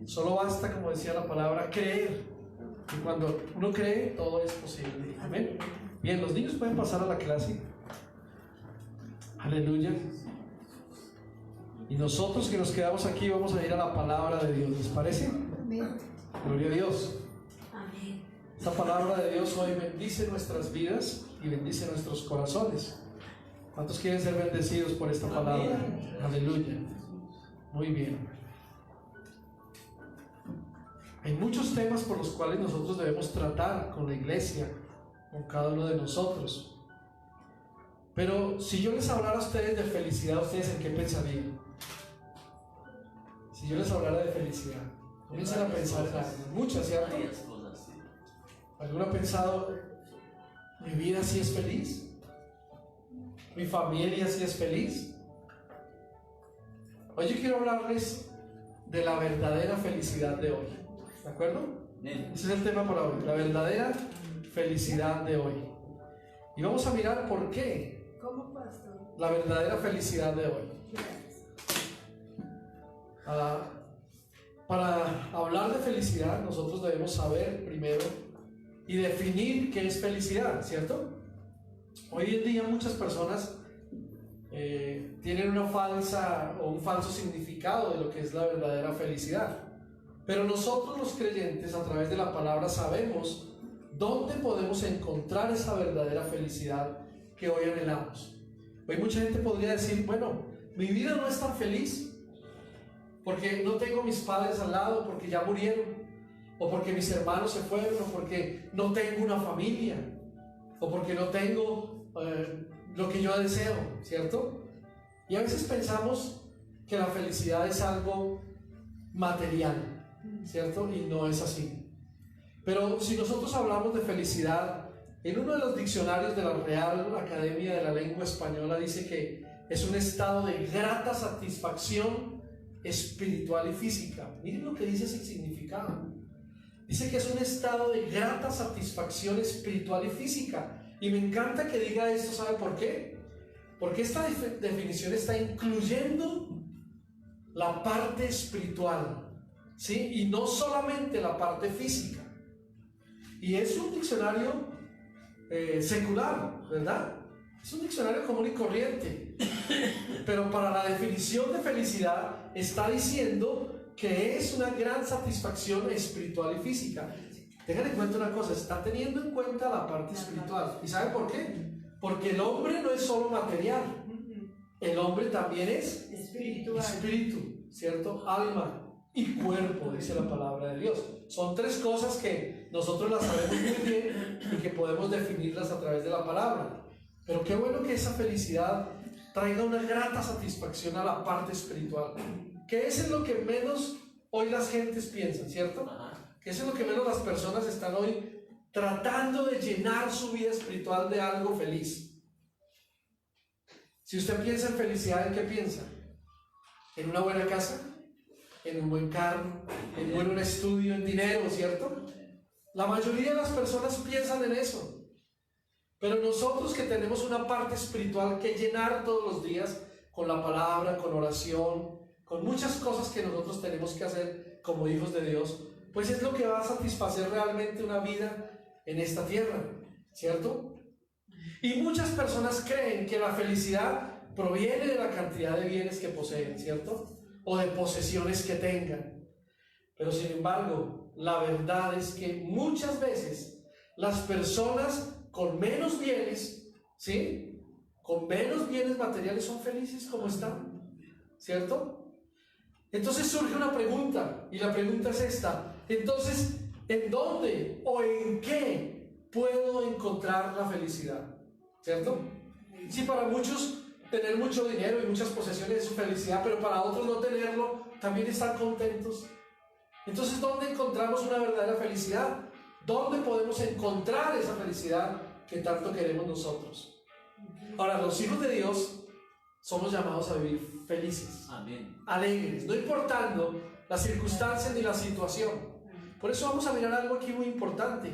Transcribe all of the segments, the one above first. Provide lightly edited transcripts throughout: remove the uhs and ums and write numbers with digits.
Solo basta, como decía la palabra, creer. Y cuando uno cree, todo es posible. Amén. Bien, los niños pueden pasar a la clase. Aleluya. Y nosotros que nos quedamos aquí vamos a ir a la palabra de Dios. ¿Les parece? Amén. Gloria a Dios. Amén. Esta palabra de Dios hoy bendice nuestras vidas y bendice nuestros corazones. ¿Cuántos quieren ser bendecidos por esta palabra? Amén. Aleluya. Muy bien. Hay muchos temas por los cuales nosotros debemos tratar con la iglesia, con cada uno de nosotros. Pero si yo les hablara a ustedes de felicidad, ¿ustedes en qué pensarían? Si yo les hablara de felicidad, comiencen a pensar en algo. Muchas, ¿cierto? ¿Alguno ha pensado, mi vida sí es feliz? ¿Mi familia sí es feliz? Hoy yo quiero hablarles de la verdadera felicidad de hoy. ¿De acuerdo? Ese es el tema para hoy, la verdadera felicidad de hoy. Y vamos a mirar por qué. ¿Cómo, pastor? La verdadera felicidad de hoy. Para hablar de felicidad, nosotros debemos saber primero y definir qué es felicidad, ¿cierto? Hoy en día muchas personas tienen una falsa o un falso significado de lo que es la verdadera felicidad. Pero nosotros los creyentes, a través de la palabra, sabemos dónde podemos encontrar esa verdadera felicidad que hoy anhelamos. Hoy mucha gente podría decir, bueno, mi vida no es tan feliz porque no tengo mis padres al lado, porque ya murieron, o porque mis hermanos se fueron, o porque no tengo una familia, o porque no tengo lo que yo deseo, ¿cierto? Y a veces pensamos que la felicidad es algo material, ¿cierto? Y no es así. Pero si nosotros hablamos de felicidad, en uno de los diccionarios de la Real Academia de la Lengua Española dice que es un estado de grata satisfacción espiritual y física. Miren lo que dice ese significado. Dice que es un estado de grata satisfacción espiritual y física. Y me encanta que diga esto, ¿sabe por qué? Porque esta definición está incluyendo la parte espiritual, ¿sí? Y no solamente la parte física. Y es un diccionario secular, ¿verdad? Es un diccionario común y corriente. Pero para la definición de felicidad está diciendo que es una gran satisfacción espiritual y física. Tengan en cuenta una cosa, está teniendo en cuenta la parte espiritual. ¿Y saben por qué? Porque el hombre no es solo material. El hombre también es espíritu, ¿cierto? Alma y cuerpo, dice la palabra de Dios. Son tres cosas que nosotros las sabemos muy bien y que podemos definirlas a través de la palabra. Pero qué bueno que esa felicidad traiga una grata satisfacción a la parte espiritual, que eso es lo que menos hoy las gentes piensan, ¿cierto? Que eso es lo que menos las personas están hoy tratando de llenar su vida espiritual de algo feliz. Si usted piensa en felicidad, ¿en qué piensa? ¿En una buena casa? ¿En un buen carro? ¿En un buen estudio? ¿En dinero? ¿Cierto? La mayoría de las personas piensan en eso. Pero nosotros que tenemos una parte espiritual que llenar todos los días con la palabra, con oración, con muchas cosas que nosotros tenemos que hacer como hijos de Dios, pues es lo que va a satisfacer realmente una vida en esta tierra, ¿cierto? Y muchas personas creen que la felicidad proviene de la cantidad de bienes que poseen, ¿cierto? O de posesiones que tengan. Pero sin embargo, la verdad es que muchas veces las personas con menos bienes, ¿sí? Con menos bienes materiales son felices como están, ¿cierto? Entonces surge una pregunta, y la pregunta es esta. Entonces, ¿en dónde o en qué puedo encontrar la felicidad? ¿Cierto? Sí, para muchos tener mucho dinero y muchas posesiones es su felicidad, pero para otros no tenerlo también están contentos. Entonces, ¿dónde encontramos una verdadera felicidad? ¿Dónde podemos encontrar esa felicidad que tanto queremos nosotros? Ahora, los hijos de Dios somos llamados a vivir felices, amén, alegres, no importando las circunstancias ni la situación. Por eso vamos a mirar algo aquí muy importante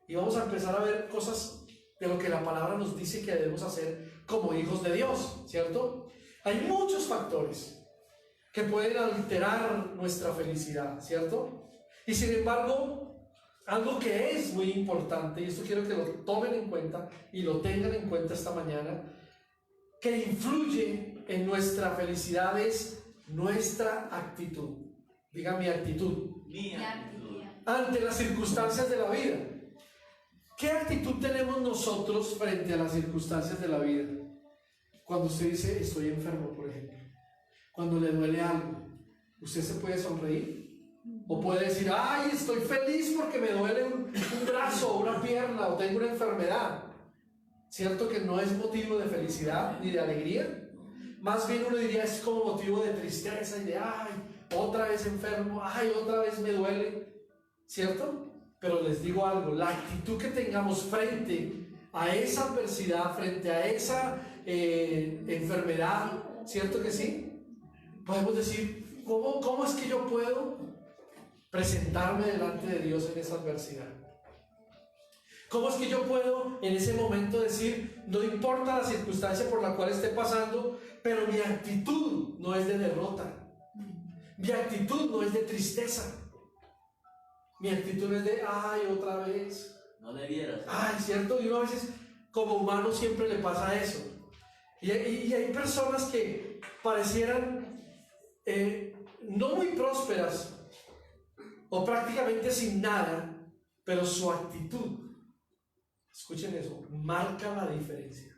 y vamos a empezar a ver cosas de lo que la palabra nos dice que debemos hacer como hijos de Dios, ¿cierto? Hay muchos factores que pueden alterar nuestra felicidad, ¿cierto? Y sin embargo, algo que es muy importante, y esto quiero que lo tomen en cuenta y lo tengan en cuenta esta mañana, que influye en nuestra felicidad es nuestra actitud. Diga mi actitud. Mi actitud. Ante las circunstancias de la vida. ¿Qué actitud tenemos nosotros frente a las circunstancias de la vida? Cuando usted dice estoy enfermo, por ejemplo, cuando le duele algo, ¿usted se puede sonreír? O puede decir, ay, estoy feliz porque me duele un brazo o una pierna o tengo una enfermedad. ¿Cierto que no es motivo de felicidad ni de alegría? Más bien uno diría es como motivo de tristeza y de, ay, otra vez enfermo, ay, otra vez me duele, ¿cierto? Pero les digo algo, la actitud que tengamos frente a esa adversidad, frente a esa enfermedad, ¿cierto que sí? Podemos decir, ¿cómo es que yo puedo presentarme delante de Dios en esa adversidad? ¿Cómo es que yo puedo en ese momento decir, no importa la circunstancia por la cual esté pasando, pero mi actitud no es de derrota, mi actitud no es de tristeza, mi actitud es de, ay, otra vez, no le vieras, ay, ¿cierto? Y uno a veces como humano siempre le pasa eso, y hay personas que parecieran no muy prósperas o prácticamente sin nada, pero su actitud, escuchen eso, marca la diferencia.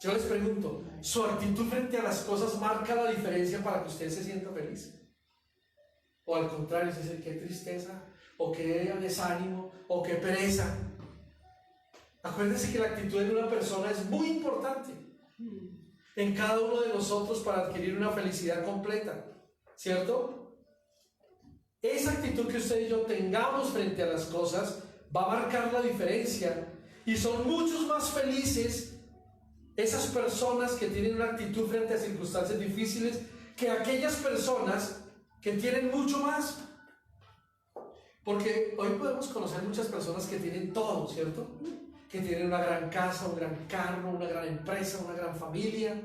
Yo les pregunto, ¿su actitud frente a las cosas marca la diferencia para que usted se sienta feliz? O al contrario, se dice, qué tristeza, o qué desánimo, o qué pereza. Acuérdense que la actitud de una persona es muy importante en cada uno de nosotros para adquirir una felicidad completa, ¿cierto? Esa actitud que usted y yo tengamos frente a las cosas va a marcar la diferencia, y son muchos más felices esas personas que tienen una actitud frente a circunstancias difíciles que aquellas personas que tienen mucho más. Porque hoy podemos conocer muchas personas que tienen todo, ¿cierto? Que tienen una gran casa, un gran carro, una gran empresa, una gran familia,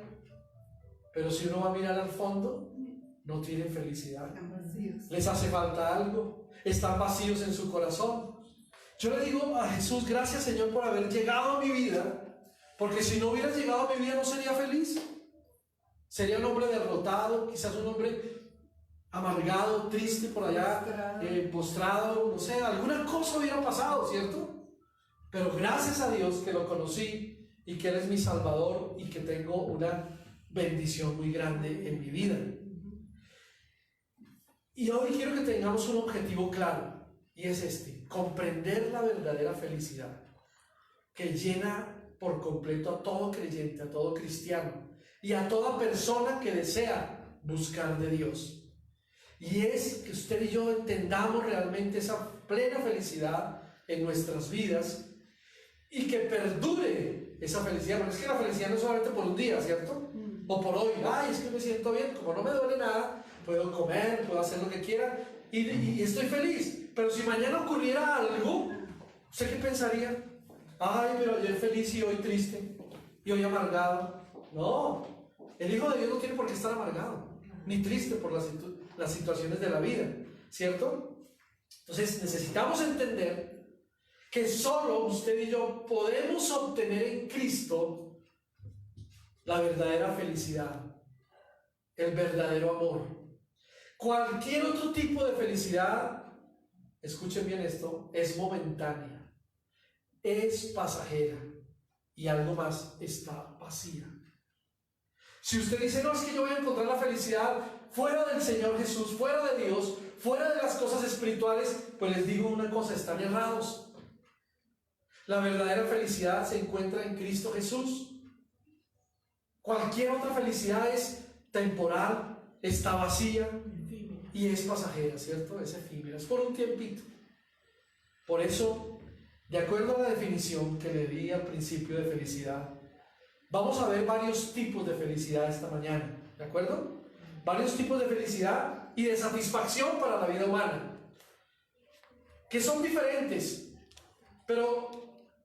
pero si uno va a mirar al fondo, no tienen felicidad, les hace falta algo, están vacíos en su corazón. Yo le digo a Jesús, gracias Señor por haber llegado a mi vida, porque si no hubieras llegado a mi vida no sería feliz, sería un hombre derrotado, quizás un hombre amargado, triste por allá, postrado, no sé, alguna cosa hubiera pasado, ¿cierto? Pero gracias a Dios que lo conocí y que Él es mi Salvador y que tengo una bendición muy grande en mi vida. Y hoy quiero que tengamos un objetivo claro, y es este: comprender la verdadera felicidad que llena por completo a todo creyente, a todo cristiano y a toda persona que desea buscar de Dios. Y es que usted y yo entendamos realmente esa plena felicidad en nuestras vidas y que perdure esa felicidad, porque es que la felicidad no es solamente por un día, ¿cierto? O por hoy, ay, es que me siento bien, como no me duele nada, puedo comer, puedo hacer lo que quiera y estoy feliz. Pero si mañana ocurriera algo, ¿usted qué pensaría? Ay, pero ayer feliz y hoy triste, y hoy amargado. No, el Hijo de Dios no tiene por qué estar amargado, ni triste por las situaciones de la vida, ¿cierto? Entonces necesitamos entender que solo usted y yo podemos obtener en Cristo la verdadera felicidad, el verdadero amor. Cualquier otro tipo de felicidad, escuchen bien esto, es momentánea, es pasajera y algo más, está vacía. Si usted dice, no, es que yo voy a encontrar la felicidad fuera del Señor Jesús, fuera de Dios, fuera de las cosas espirituales, pues les digo una cosa, están errados. La verdadera felicidad se encuentra en Cristo Jesús. Cualquier otra felicidad es temporal, está vacía y es pasajera, ¿cierto? Es efímera, es por un tiempito. Por eso, de acuerdo a la definición que le di al principio de felicidad, vamos a ver varios tipos de felicidad esta mañana, ¿de acuerdo? Varios tipos de felicidad y de satisfacción para la vida humana, que son diferentes, pero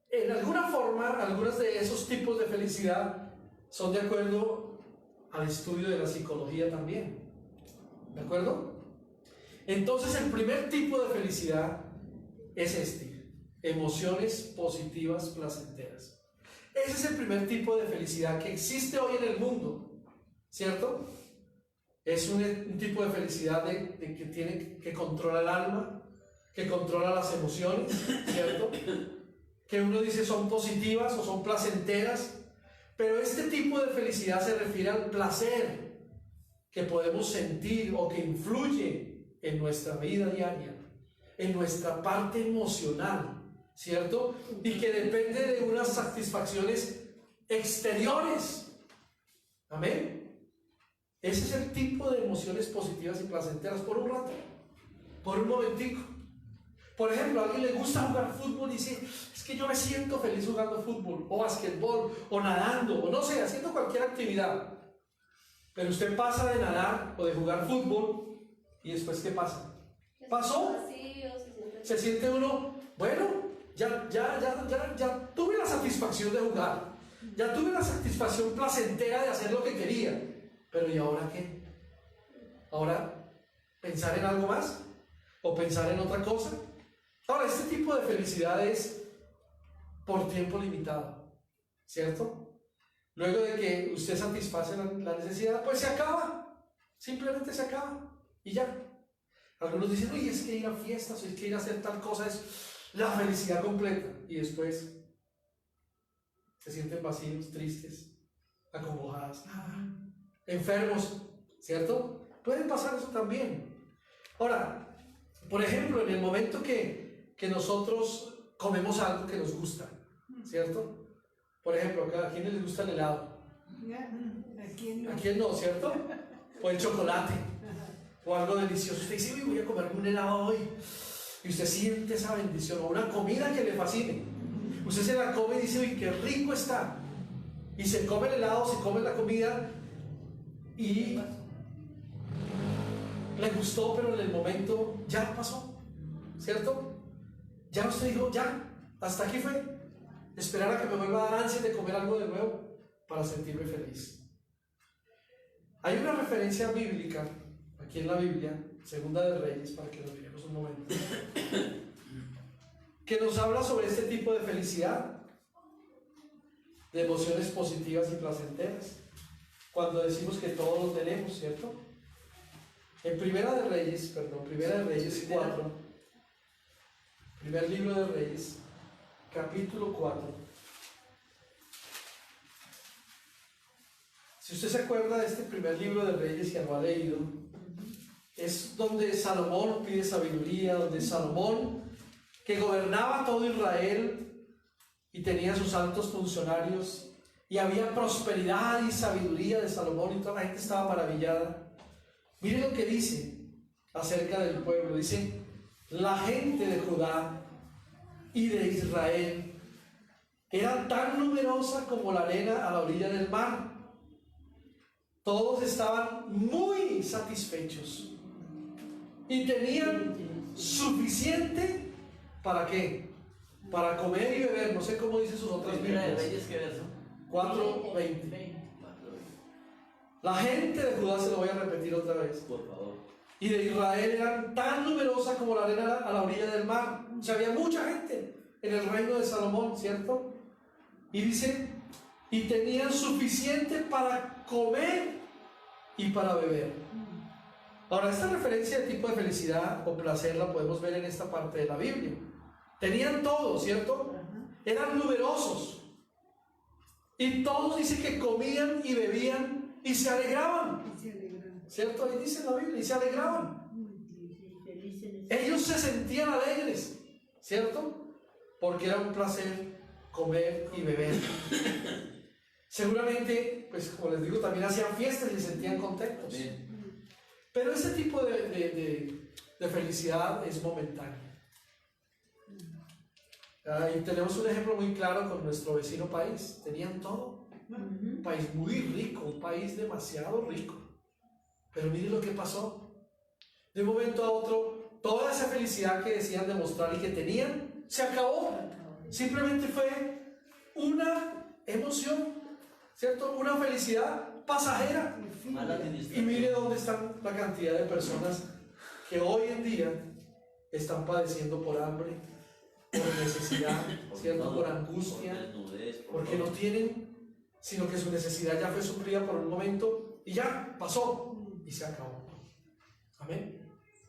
en alguna forma, algunos de esos tipos de felicidad son de acuerdo al estudio de la psicología también. ¿De acuerdo? Entonces el primer tipo de felicidad es este: emociones positivas placenteras. Ese es el primer tipo de felicidad que existe hoy en el mundo, ¿cierto? Es un tipo de felicidad que controla el alma, que controla las emociones, ¿cierto? Que uno dice son positivas o son placenteras, pero este tipo de felicidad se refiere al placer que podemos sentir o que influye en nuestra vida diaria, en nuestra parte emocional, ¿cierto? Y que depende de unas satisfacciones exteriores. Amén. Ese es el tipo de emociones positivas y placenteras por un rato, por un momentico. Por ejemplo, a alguien le gusta jugar fútbol y dice, es que yo me siento feliz jugando fútbol, o basquetbol, o nadando, o no sé, haciendo cualquier actividad. Pero usted pasa de nadar o de jugar fútbol y después ¿qué pasa? ¿Pasó? Se siente uno, bueno, ya tuve la satisfacción de jugar, ya tuve la satisfacción placentera de hacer lo que quería, pero ¿y ahora qué? ¿Ahora pensar en algo más? ¿O pensar en otra cosa? Ahora, este tipo de felicidad es por tiempo limitado, ¿cierto? Luego de que usted satisface la necesidad, pues se acaba, simplemente se acaba y ya. Algunos dicen, oye, es que ir a fiestas, es que ir a hacer tal cosa es la felicidad completa, y después se sienten vacíos, tristes, acongojados, enfermos, ¿cierto? Pueden pasar eso también. Ahora, por ejemplo, en el momento que nosotros comemos algo que nos gusta, ¿cierto? Por ejemplo, ¿a quién les gusta el helado? ¿A quién no, cierto? O el chocolate, o algo delicioso. Usted dice, uy, voy a comerme un helado hoy, y usted siente esa bendición, o una comida que le fascine. Usted se la come y dice, uy, qué rico está, y se come el helado, se come la comida, y le gustó, pero en el momento ya pasó, ¿cierto? Ya usted dijo, ya, hasta aquí fue. Esperar a que me vuelva a dar ansia de comer algo de nuevo para sentirme feliz. Hay una referencia bíblica aquí en la Biblia, Segunda de Reyes, para que lo miremos un momento, que nos habla sobre este tipo de felicidad, de emociones positivas y placenteras, cuando decimos que todos lo tenemos, ¿cierto? En Primera de Reyes 4, primer libro de Reyes, capítulo 4. Si usted se acuerda de este primer libro de Reyes que lo ha leído, es donde Salomón pide sabiduría, donde Salomón, que gobernaba todo Israel y tenía sus altos funcionarios, y había prosperidad y sabiduría de Salomón, y toda la gente estaba maravillada. Mire lo que dice acerca del pueblo. Dice, la gente de Judá y de Israel era tan numerosa como la arena a la orilla del mar. Todos estaban muy satisfechos y tenían suficiente ¿para qué? Para comer y beber. No sé cómo dice sus otras Biblias. 4:20. La gente de Judá, se lo voy a repetir otra vez, por favor, y de Israel eran tan numerosas como la arena a la orilla del mar. O sea, había mucha gente en el reino de Salomón, ¿cierto? Y dice, y tenían suficiente para comer y para beber. Ahora, esta referencia de tipo de felicidad o placer la podemos ver en esta parte de la Biblia. Tenían todo, ¿cierto? Eran numerosos. Y todos dicen que comían y bebían y se alegraban. ¿Cierto? Ahí dice en la Biblia, y se alegraban. Ellos se sentían alegres, ¿cierto? Porque era un placer comer y beber. Seguramente, pues como les digo, también hacían fiestas y se sentían contentos. Pero ese tipo de felicidad es momentánea. Y tenemos un ejemplo muy claro con nuestro vecino país. Tenían todo. Un país muy rico, un país demasiado rico. Pero miren lo que pasó. De un momento a otro, toda esa felicidad que decían demostrar y que tenían, se acabó. Simplemente fue una emoción, ¿cierto? Una felicidad pasajera. Y mire dónde están la cantidad de personas que hoy en día están padeciendo por hambre, por necesidad, ¿cierto? Por angustia, porque no tienen, sino que su necesidad ya fue suplida por un momento y ya pasó y se acabó. Amén.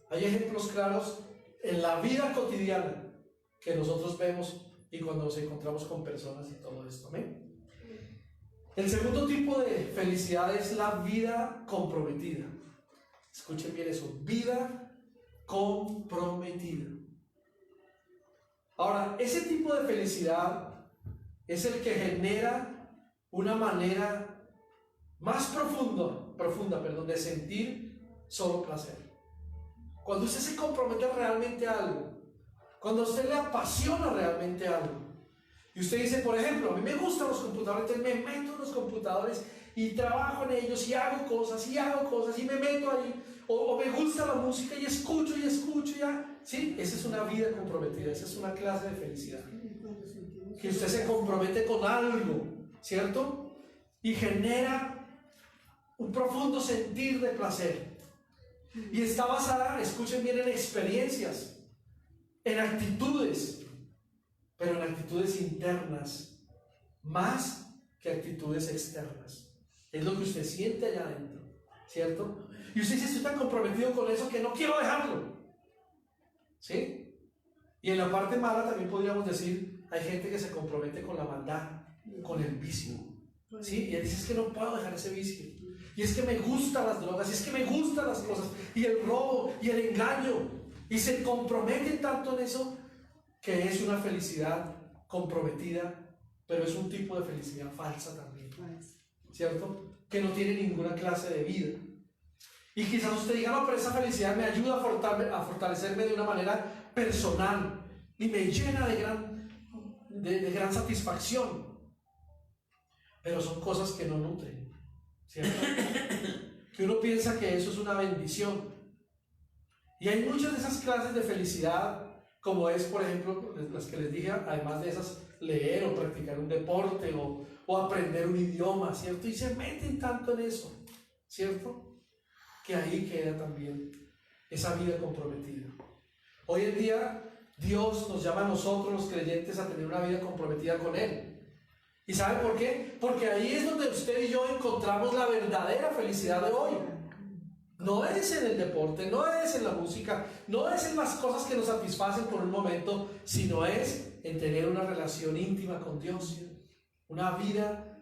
Hay ejemplos claros en la vida cotidiana que nosotros vemos y cuando nos encontramos con personas y todo esto. Amén. El segundo tipo de felicidad es la vida comprometida. Escuchen bien eso, vida comprometida. Ahora, ese tipo de felicidad es el que genera una manera más profunda, de sentir solo placer. Cuando usted se compromete realmente a algo, cuando a usted le apasiona realmente algo, y usted dice, por ejemplo, a mí me gustan los computadores, entonces me meto en los computadores y trabajo en ellos y hago cosas y me meto ahí, o me gusta la música y escucho ya, ¿sí? Esa es una vida comprometida, esa es una clase de felicidad. Que usted se compromete con algo, ¿cierto? Y genera un profundo sentir de placer. Y está basada, escuchen bien, en experiencias, en actitudes, pero en actitudes internas, más que actitudes externas. Es lo que usted siente allá adentro, ¿cierto? Y usted dice, estoy tan comprometido con eso que no quiero dejarlo, ¿sí? Y en la parte mala también podríamos decir, hay gente que se compromete con la maldad, con el vicio, ¿sí? Y él dice, es que no puedo dejar ese vicio, y es que me gustan las drogas, y es que me gustan las cosas, y el robo, y el engaño, y se compromete tanto en eso, que es una felicidad comprometida, pero es un tipo de felicidad falsa también, ¿cierto? Que no tiene ninguna clase de vida. Y quizás usted diga, no, pero esa felicidad me ayuda a fortalecerme de una manera personal y me llena de gran satisfacción. Pero son cosas que no nutren, ¿cierto? Que uno piensa que eso es una bendición. Y hay muchas de esas clases de felicidad, como es, por ejemplo, las que les dije, además de esas, leer o practicar un deporte o aprender un idioma, ¿cierto? Y se meten tanto en eso, ¿cierto? Que ahí queda también esa vida comprometida. Hoy en día, Dios nos llama a nosotros, los creyentes, a tener una vida comprometida con Él. ¿Y saben por qué? Porque ahí es donde usted y yo encontramos la verdadera felicidad de hoy. No es en el deporte, no es en la música, no es en las cosas que nos satisfacen por un momento, sino es en tener una relación íntima con Dios, una vida,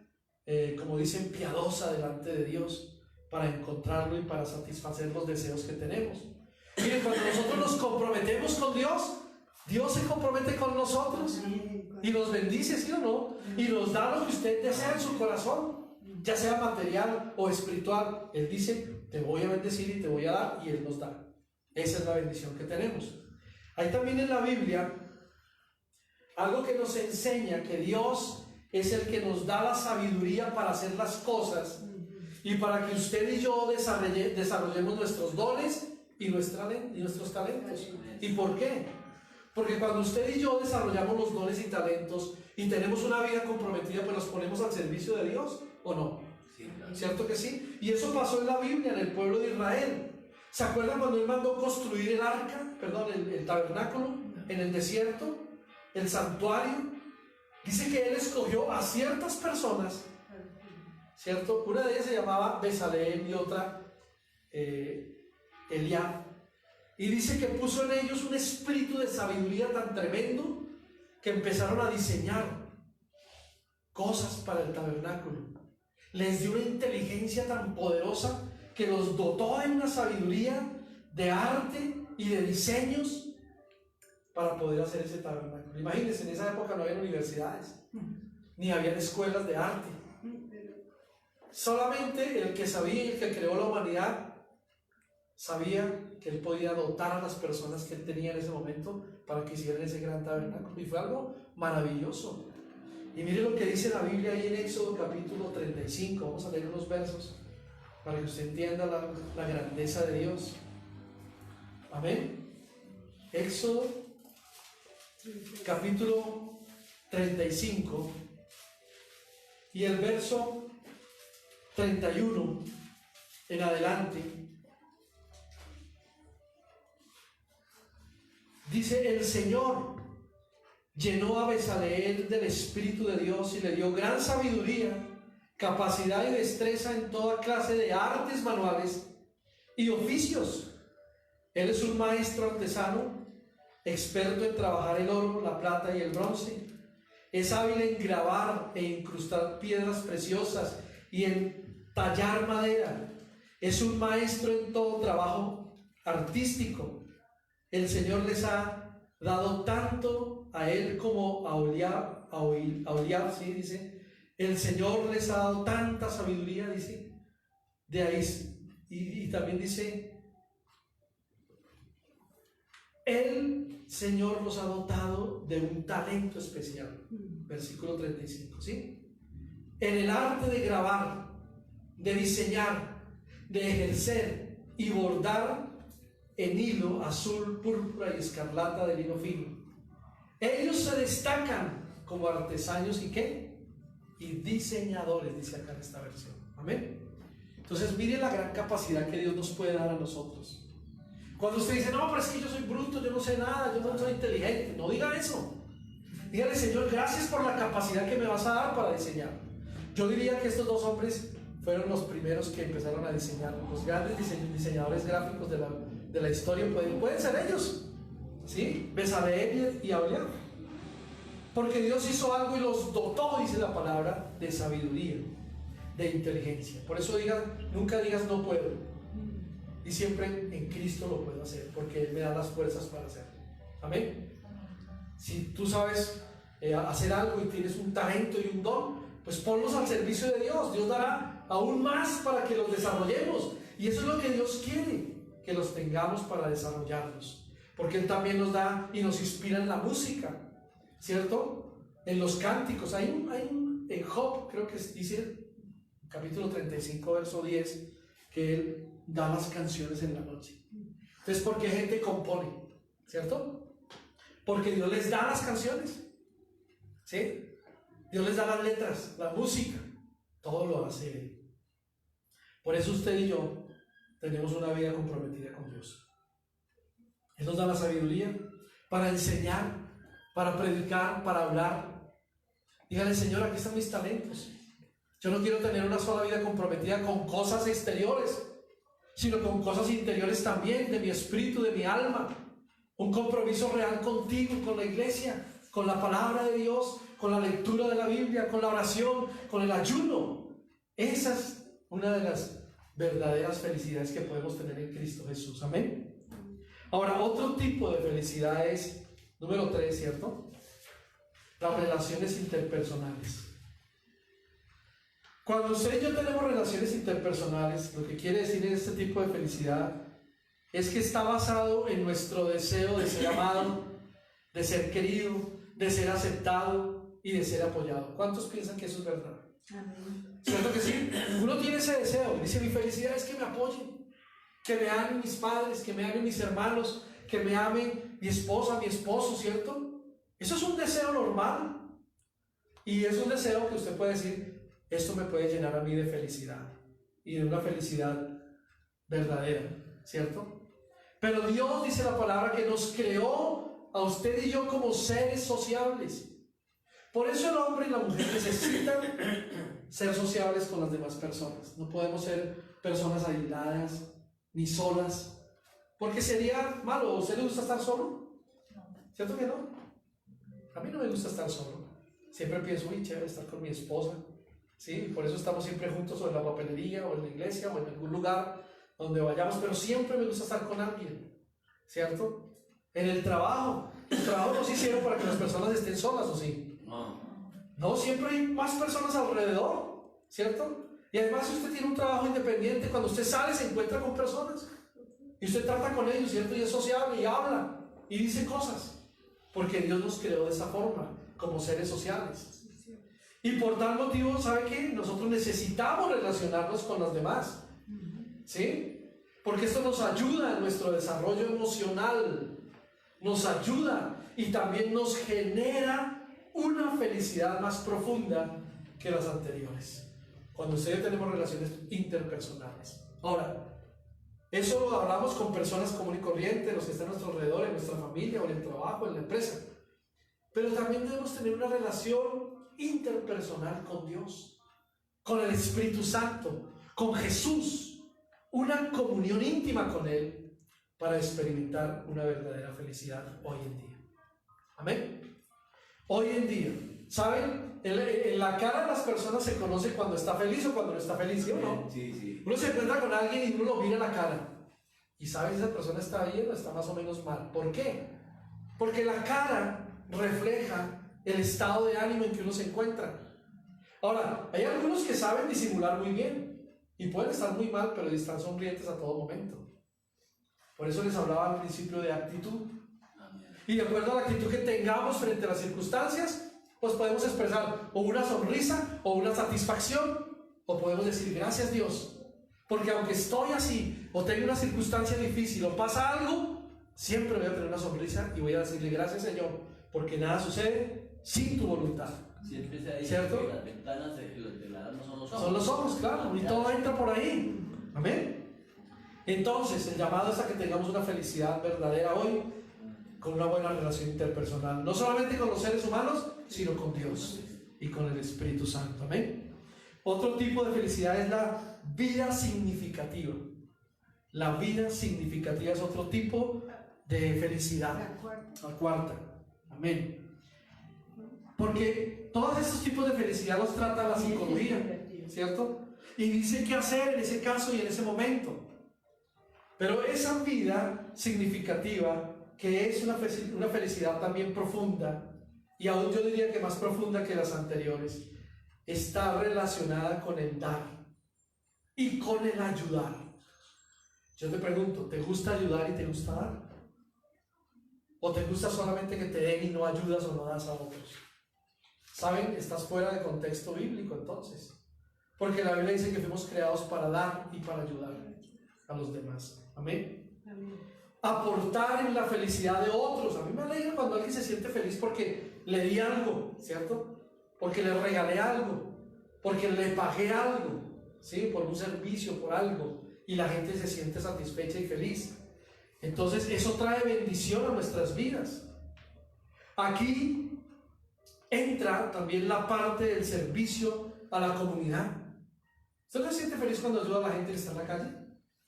como dicen, piadosa delante de Dios, para encontrarlo y para satisfacer los deseos que tenemos. Miren, cuando nosotros nos comprometemos con Dios, Dios se compromete con nosotros y nos bendice, ¿sí o no? Y nos da lo que usted desea en su corazón, ya sea material o espiritual. Él dice, te voy a bendecir y te voy a dar, y Él nos da. Esa es la bendición que tenemos. Hay también en la Biblia algo que nos enseña que Dios es el que nos da la sabiduría para hacer las cosas y para que usted y yo desarrollemos nuestros dones y nuestros talentos. ¿Y por qué? Porque cuando usted y yo desarrollamos los dones y talentos y tenemos una vida comprometida, pues los ponemos al servicio de Dios, ¿o no? ¿Cierto que sí? Y eso pasó en la Biblia, en el pueblo de Israel. ¿Se acuerdan cuando Él mandó construir el tabernáculo en el desierto, el santuario? Dice que Él escogió a ciertas personas, ¿cierto? Una de ellas se llamaba Besaleel y otra Eliab. Y dice que puso en ellos un espíritu de sabiduría tan tremendo que empezaron a diseñar cosas para el tabernáculo. Les dio una inteligencia tan poderosa que los dotó de una sabiduría de arte y de diseños para poder hacer ese tabernáculo. Imagínense, en esa época no había universidades, ni había escuelas de arte. Solamente el que sabía y el que creó la humanidad sabía que Él podía dotar a las personas que Él tenía en ese momento para que hicieran ese gran tabernáculo. Y fue algo maravilloso. Y mire lo que dice la Biblia ahí en Éxodo capítulo 35. Vamos a leer unos versos para que usted entienda la grandeza de Dios. Amén. Éxodo capítulo 35 y el verso 31 en adelante, dice: el Señor llenó a Bezaleel del Espíritu de Dios y le dio gran sabiduría, capacidad y destreza en toda clase de artes manuales y oficios. Él es un maestro artesano, experto en trabajar el oro, la plata y el bronce. Es hábil en grabar e incrustar piedras preciosas y en tallar madera. Es un maestro en todo trabajo artístico. El Señor les ha dado tanto a él como a Oholiab, ¿sí? Dice, el Señor les ha dado tanta sabiduría, dice, de ahí, y también dice, el Señor los ha dotado de un talento especial, versículo 35, ¿sí? En el arte de grabar, de diseñar, de ejercer y bordar en hilo azul, púrpura y escarlata de lino fino. Ellos se destacan como artesanos y ¿qué? Y diseñadores, dice acá en esta versión. Amén. Entonces mire la gran capacidad que Dios nos puede dar a nosotros. Cuando usted dice, no, pero es que yo soy bruto, yo no sé nada, yo no soy inteligente, no diga eso. Dígale: Señor, gracias por la capacidad que me vas a dar para diseñar. Yo diría que estos dos hombres fueron los primeros que empezaron a diseñar. Los grandes diseñadores gráficos de la historia pueden ser ellos, ¿sí? Bezaleel y Aholiab. Porque Dios hizo algo y los dotó, dice la palabra, de sabiduría, de inteligencia. Por eso nunca digas no puedo. Y siempre en Cristo lo puedo hacer, porque Él me da las fuerzas para hacerlo. Amén. Si tú sabes hacer algo y tienes un talento y un don, pues ponlos al servicio de Dios. Dios dará aún más para que los desarrollemos. Y eso es lo que Dios quiere, que los tengamos para desarrollarlos. Porque Él también nos da y nos inspira en la música, ¿cierto? En los cánticos. En Job, creo que dice, capítulo 35, verso 10, que Él da las canciones en la noche. Entonces, ¿por qué gente compone? ¿Cierto? Porque Dios les da las canciones, ¿sí? Dios les da las letras, la música, todo lo hace Él. Por eso usted y yo tenemos una vida comprometida con Dios. Él nos da la sabiduría para enseñar, para predicar, para hablar. Dígale: Señor, aquí están mis talentos. Yo no quiero tener una sola vida comprometida con cosas exteriores, sino con cosas interiores también, de mi espíritu, de mi alma. Un compromiso real contigo, con la iglesia, con la palabra de Dios, con la lectura de la Biblia, con la oración, con el ayuno. Esa es una de las verdaderas felicidades que podemos tener en Cristo Jesús. Amén. Ahora, otro tipo de felicidad es, número 3, ¿cierto? Las relaciones interpersonales. Cuando usted y yo tenemos relaciones interpersonales, lo que quiere decir este tipo de felicidad es que está basado en nuestro deseo de ser amado, de ser querido, de ser aceptado y de ser apoyado. ¿Cuántos piensan que eso es verdad? Amén. ¿Cierto que sí? Uno tiene ese deseo, dice: mi felicidad es que me apoyen, que me amen mis padres, que me amen mis hermanos, que me amen mi esposa, mi esposo, ¿cierto? Eso es un deseo normal. Y es un deseo que usted puede decir: esto me puede llenar a mí de felicidad, y de una felicidad verdadera, ¿cierto? Pero Dios, dice la palabra, que nos creó a usted y yo como seres sociables. Por eso el hombre y la mujer necesitan ser sociables con las demás personas. No podemos ser personas aisladas ni solas, porque sería malo. ¿A usted le gusta estar solo? ¿Cierto que no? A mí no me gusta estar solo. Siempre pienso: uy, chévere estar con mi esposa. ¿Sí? Por eso estamos siempre juntos, o en la papelería, o en la iglesia, o en algún lugar donde vayamos, pero siempre me gusta estar con alguien, ¿cierto? En el trabajo no se hicieron para que las personas estén solas, ¿o sí? No, siempre hay más personas alrededor, ¿cierto? Y además, si usted tiene un trabajo independiente, cuando usted sale se encuentra con personas y usted trata con ellos, ¿cierto? Y es sociable y habla y dice cosas, porque Dios nos creó de esa forma, como seres sociales. Y por tal motivo, ¿sabe qué? Nosotros necesitamos relacionarnos con los demás, ¿sí? Porque esto nos ayuda en nuestro desarrollo emocional, nos ayuda y también nos genera una felicidad más profunda que las anteriores. Cuando usted y yo tenemos relaciones interpersonales. Ahora, eso lo hablamos con personas comunes y corrientes, los que están a nuestro alrededor, en nuestra familia, o en el trabajo, en la empresa. Pero también debemos tener una relación interpersonal con Dios, con el Espíritu Santo, con Jesús, una comunión íntima con Él para experimentar una verdadera felicidad hoy en día. Amén. Hoy en día, ¿saben? En la cara de las personas se conoce cuando está feliz o cuando no está feliz, ¿sí o no? Sí, sí. Uno se encuentra con alguien y uno lo mira a la cara y sabe si esa persona está bien o está más o menos mal. ¿Por qué? Porque la cara refleja el estado de ánimo en que uno se encuentra. Ahora, hay algunos que saben disimular muy bien y pueden estar muy mal, pero están sonrientes a todo momento. Por eso les hablaba al principio de actitud. Y de acuerdo a la actitud que tengamos frente a las circunstancias, pues podemos expresar o una sonrisa o una satisfacción, o podemos decir gracias Dios, porque aunque estoy así o tengo una circunstancia difícil o pasa algo, siempre voy a tener una sonrisa y voy a decirle gracias Señor, porque nada sucede sin tu voluntad. Siempre se ha dicho ¿cierto? que las ventanas de la alma son los ojos. Son los ojos, claro, y todo entra por ahí. Amén. Entonces, el llamado es a que tengamos una felicidad verdadera hoy, con una buena relación interpersonal, no solamente con los seres humanos, sino con Dios y con el Espíritu Santo. Amén. Otro tipo de felicidad es la vida significativa. La vida significativa es otro tipo de felicidad. La cuarta. Amén. Porque todos estos tipos de felicidad los trata la psicología, ¿cierto? Y dice qué hacer en ese caso y en ese momento. Pero esa vida significativa, que es una felicidad también profunda, y aún yo diría que más profunda que las anteriores, está relacionada con el dar y con el ayudar. Yo te pregunto, ¿te gusta ayudar y te gusta dar? ¿O te gusta solamente que te den y no ayudas o no das a otros? ¿Saben? Estás fuera de contexto bíblico entonces. Porque la Biblia dice que fuimos creados para dar y para ayudar a los demás. Amén. Amén. Aportar en la felicidad de otros. A mí me alegra cuando alguien se siente feliz porque le di algo, ¿cierto? Porque le regalé algo, porque le pagué algo, ¿sí? Por un servicio, por algo, y la gente se siente satisfecha y feliz. Entonces eso trae bendición a nuestras vidas. Aquí entra también la parte del servicio a la comunidad. ¿Usted no se siente feliz cuando ayuda a la gente que está en la calle?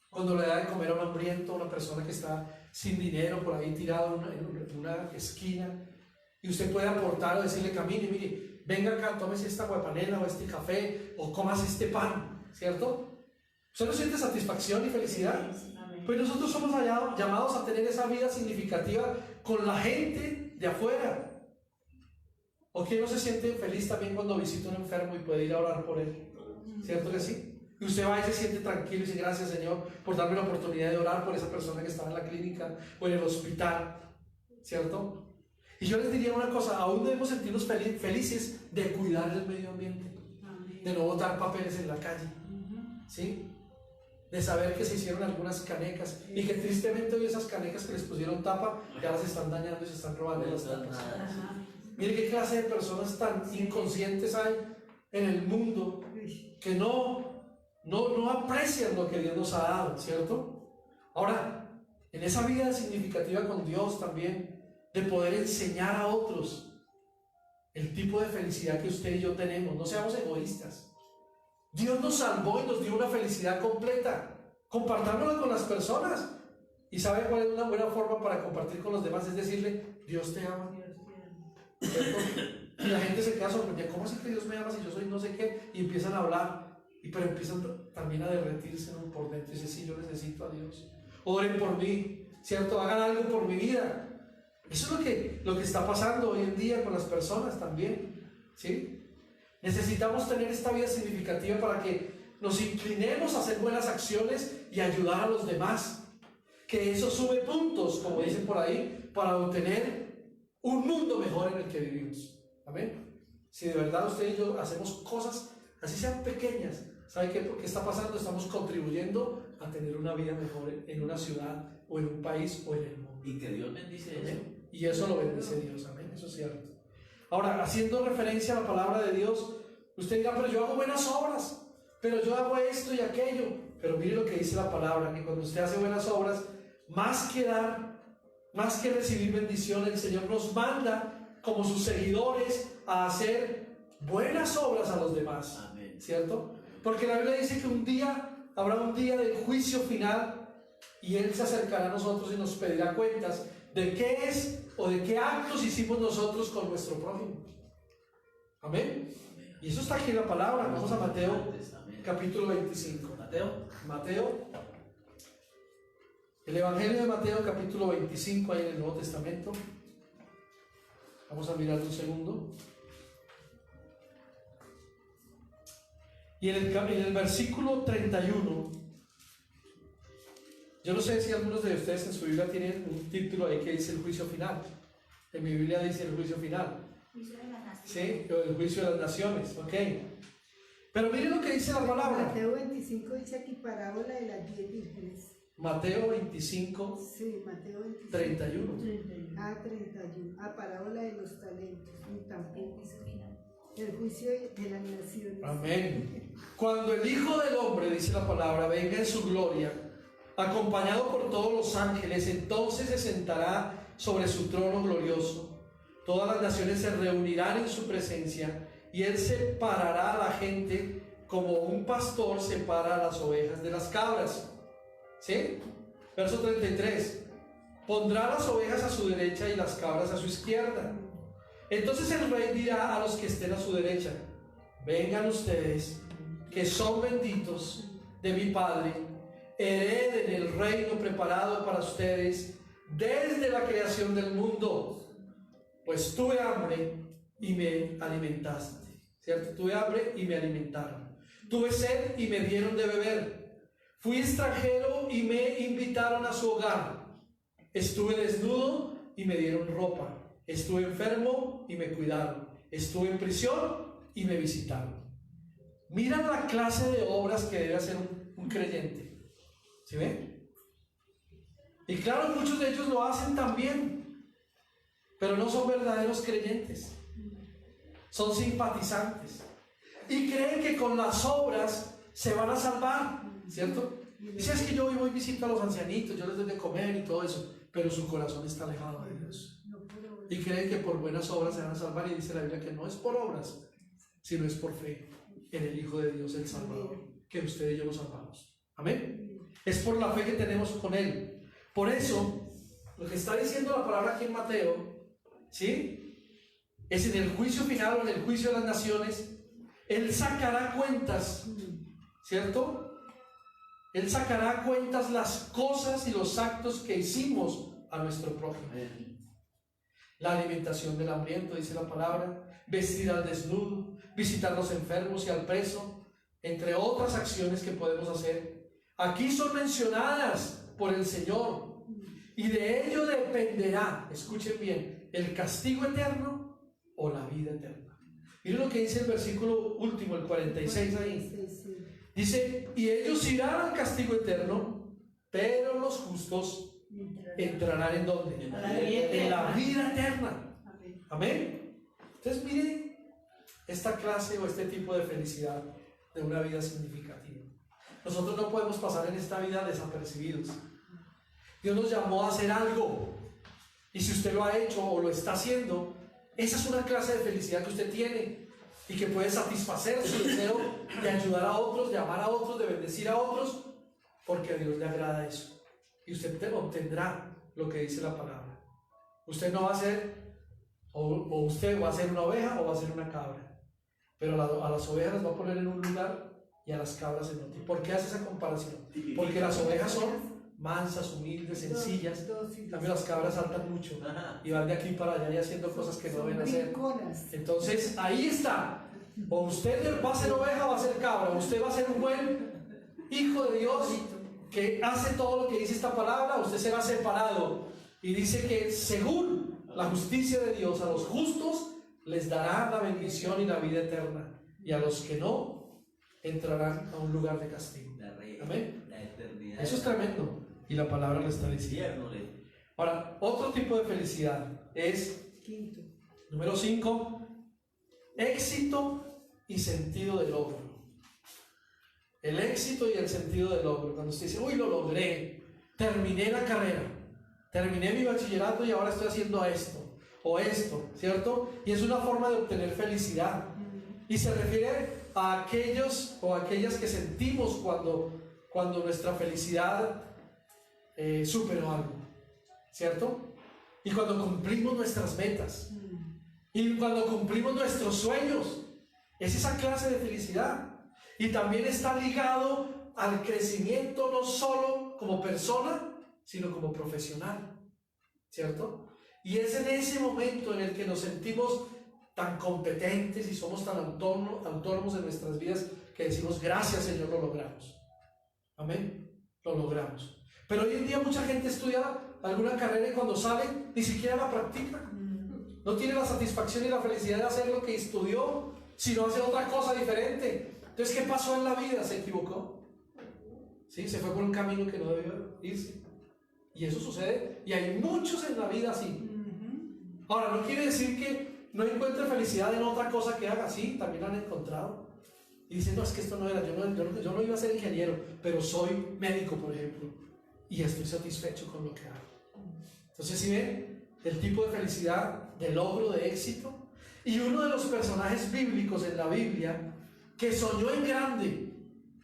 Cuando le da de comer a un hambriento, a una persona que está sin dinero por ahí tirado en una esquina, y usted puede aportar o decirle, camine, mire, venga acá, tómese esta guapanela o este café o comas este pan, ¿cierto? ¿Usted no siente satisfacción y felicidad? Pues nosotros somos llamados a tener esa vida significativa con la gente de afuera. ¿O quién no se siente feliz también cuando visita a un enfermo y puede ir a orar por él? ¿Cierto que sí? Y usted va y se siente tranquilo y dice, gracias Señor por darme la oportunidad de orar por esa persona que estaba en la clínica o en el hospital, ¿cierto? Y yo les diría una cosa, aún debemos sentirnos felices de cuidar el medio ambiente, de no botar papeles en la calle, ¿sí? De saber que se hicieron algunas canecas y que tristemente hoy esas canecas que les pusieron tapa ya las están dañando y se están robando las tapas. Mire qué clase de personas tan inconscientes hay en el mundo que no aprecian lo que Dios nos ha dado, ¿cierto? Ahora, en esa vida significativa con Dios también, de poder enseñar a otros el tipo de felicidad que usted y yo tenemos, no seamos egoístas. Dios nos salvó y nos dio una felicidad completa. Compartámosla con las personas. ¿Y sabe cuál es una buena forma para compartir con los demás? Es decirle, Dios te ama. ¿Cierto? Y la gente se queda sorprendida, ¿cómo así que Dios me ama si yo soy no sé qué? Y empiezan a hablar, pero empiezan también a derretirse por dentro. Y dicen, sí, yo necesito a Dios. Oren por mí, ¿cierto? Hagan algo por mi vida. Eso es lo que está pasando hoy en día con las personas también, ¿sí? Necesitamos tener esta vida significativa para que nos inclinemos a hacer buenas acciones y ayudar a los demás. Que eso sube puntos, como dicen por ahí, para obtener un mundo mejor en el que vivimos. Amén. Si de verdad usted y yo hacemos cosas, así sean pequeñas, ¿sabe qué está pasando? Estamos contribuyendo a tener una vida mejor en una ciudad o en un país o en el mundo. Y que Dios bendice Amén. eso. Y eso lo bendice Dios, amén, eso es cierto. Ahora, haciendo referencia a la palabra de Dios, usted dirá, pero yo hago buenas obras. pero yo hago esto y aquello. Pero mire lo que dice la palabra, que cuando usted hace buenas obras, más que dar, más que recibir bendición, el Señor nos manda como sus seguidores a hacer buenas obras a los demás. Amén. ¿Cierto? Porque la Biblia dice que un día habrá un día del juicio final y Él se acercará a nosotros y nos pedirá cuentas de qué es o de qué actos hicimos nosotros con nuestro prójimo. Amén. Y eso está aquí en la palabra. Vamos a Mateo capítulo 25. Mateo, el Evangelio de Mateo capítulo 25, ahí en el Nuevo Testamento. Vamos a mirar un segundo. Y en el versículo 31, yo no sé si algunos de ustedes en su Biblia tienen un título ahí que dice el juicio final. En mi Biblia dice el juicio final. Juicio de las naciones. Sí, o el juicio de las naciones, ok. Pero miren lo que dice la palabra. Mateo 25 dice aquí parábola de las 10 vírgenes. Mateo 25, Sí, Mateo 25. 31. 31. Parábola de los talentos. Y tampoco el juicio de las naciones. Amén. Cuando el Hijo del Hombre, dice la palabra, venga en su gloria, acompañado por todos los ángeles, entonces se sentará sobre su trono glorioso. Todas las naciones se reunirán en su presencia y Él separará a la gente como un pastor separa a las ovejas de las cabras. ¿Sí? Verso 33. Pondrá las ovejas a su derecha y las cabras a su izquierda. Entonces el rey dirá a los que estén a su derecha: vengan ustedes, que son benditos de mi Padre, hereden el reino preparado para ustedes desde la creación del mundo. Pues tuve hambre y me alimentaste, ¿cierto? Tuve hambre y me alimentaron. Tuve sed y me dieron de beber. Fui extranjero y me invitaron a su hogar. Estuve desnudo y me dieron ropa. Estuve enfermo y me cuidaron. Estuve en prisión y me visitaron. Miran la clase de obras que debe hacer un creyente. ¿Sí ven? Y claro, muchos de ellos lo hacen también, pero no son verdaderos creyentes. Son simpatizantes. Y creen que con las obras se van a salvar, ¿cierto? Dice, es que yo voy y visito a los ancianitos, yo les doy de comer y todo eso, pero su corazón está alejado de Dios. Y creen que por buenas obras se van a salvar, y dice la Biblia que no es por obras, sino es por fe en el Hijo de Dios, el Salvador, que usted y yo lo salvamos. Amén. Es por la fe que tenemos con Él. Por eso, lo que está diciendo la palabra aquí en Mateo, ¿sí? Es en el juicio final o en el juicio de las naciones, Él sacará cuentas, ¿cierto? Él sacará cuentas las cosas y los actos que hicimos a nuestro prójimo. La alimentación del hambriento, dice la palabra, vestir al desnudo, visitar a los enfermos y al preso, entre otras acciones que podemos hacer. Aquí son mencionadas por el Señor, y de ello dependerá, escuchen bien, el castigo eterno o la vida eterna. Miren lo que dice el versículo último, el 46 ahí. Dice, y ellos irán al castigo eterno, pero los justos entrarán ¿en dónde? En la vida eterna. Amén. Entonces mire esta clase o este tipo de felicidad de una vida significativa. Nosotros no podemos pasar en esta vida desapercibidos. Dios nos llamó a hacer algo, y si usted lo ha hecho o lo está haciendo, esa es una clase de felicidad que usted tiene y que puede satisfacer su deseo de ayudar a otros, de amar a otros, de bendecir a otros, porque a Dios le agrada eso. Y usted obtendrá lo que dice la palabra. Usted no va a ser, o usted va a ser una oveja o va a ser una cabra, pero a las ovejas las va a poner en un lugar y a las cabras en otro. ¿Por qué hace esa comparación? Porque las ovejas son mansas, humildes, sencillas. También las cabras saltan mucho y van de aquí para allá y haciendo cosas que no deben hacer. Entonces ahí está. O usted va a ser oveja o va a ser cabra. O usted va a ser un buen hijo de Dios que hace todo lo que dice esta palabra. Usted será separado. Y dice que según la justicia de Dios, a los justos les dará la bendición y la vida eterna, y a los que no entrarán a un lugar de castigo. Amén. Eso es tremendo. Y la palabra lo está diciendo. Ahora, otro tipo de felicidad es, número 5, éxito y sentido del logro. El éxito y el sentido del logro. Cuando usted dice, uy, lo logré, terminé la carrera, terminé mi bachillerato y ahora estoy haciendo esto o esto, ¿cierto? Y es una forma de obtener felicidad. Y se refiere a aquellos o aquellas que sentimos cuando nuestra felicidad superó algo, ¿cierto? Y cuando cumplimos nuestras metas y cuando cumplimos nuestros sueños, es esa clase de felicidad. Y también está ligado al crecimiento no solo como persona, sino como profesional, ¿cierto? Y es en ese momento en el que nos sentimos tan competentes y somos tan autónomos en nuestras vidas que decimos, gracias Señor, lo logramos. Amén, lo logramos. Pero hoy en día mucha gente estudia alguna carrera y cuando sale ni siquiera la practica. No tiene la satisfacción y la felicidad de hacer lo que estudió, sino hace otra cosa diferente. Entonces, ¿qué pasó en la vida? ¿Se equivocó? ¿Sí? Se fue por un camino que no debió irse. Y eso sucede, y hay muchos en la vida así. Ahora, no quiere decir que no encuentre felicidad en otra cosa que haga. Sí, también la han encontrado. Y dicen, no, es que esto no era, yo no iba a ser ingeniero, pero soy médico, por ejemplo, y estoy satisfecho con lo que hago. Entonces, ¿sí ven? El tipo de felicidad, de logro, de éxito. Y uno de los personajes bíblicos en la Biblia que soñó en grande,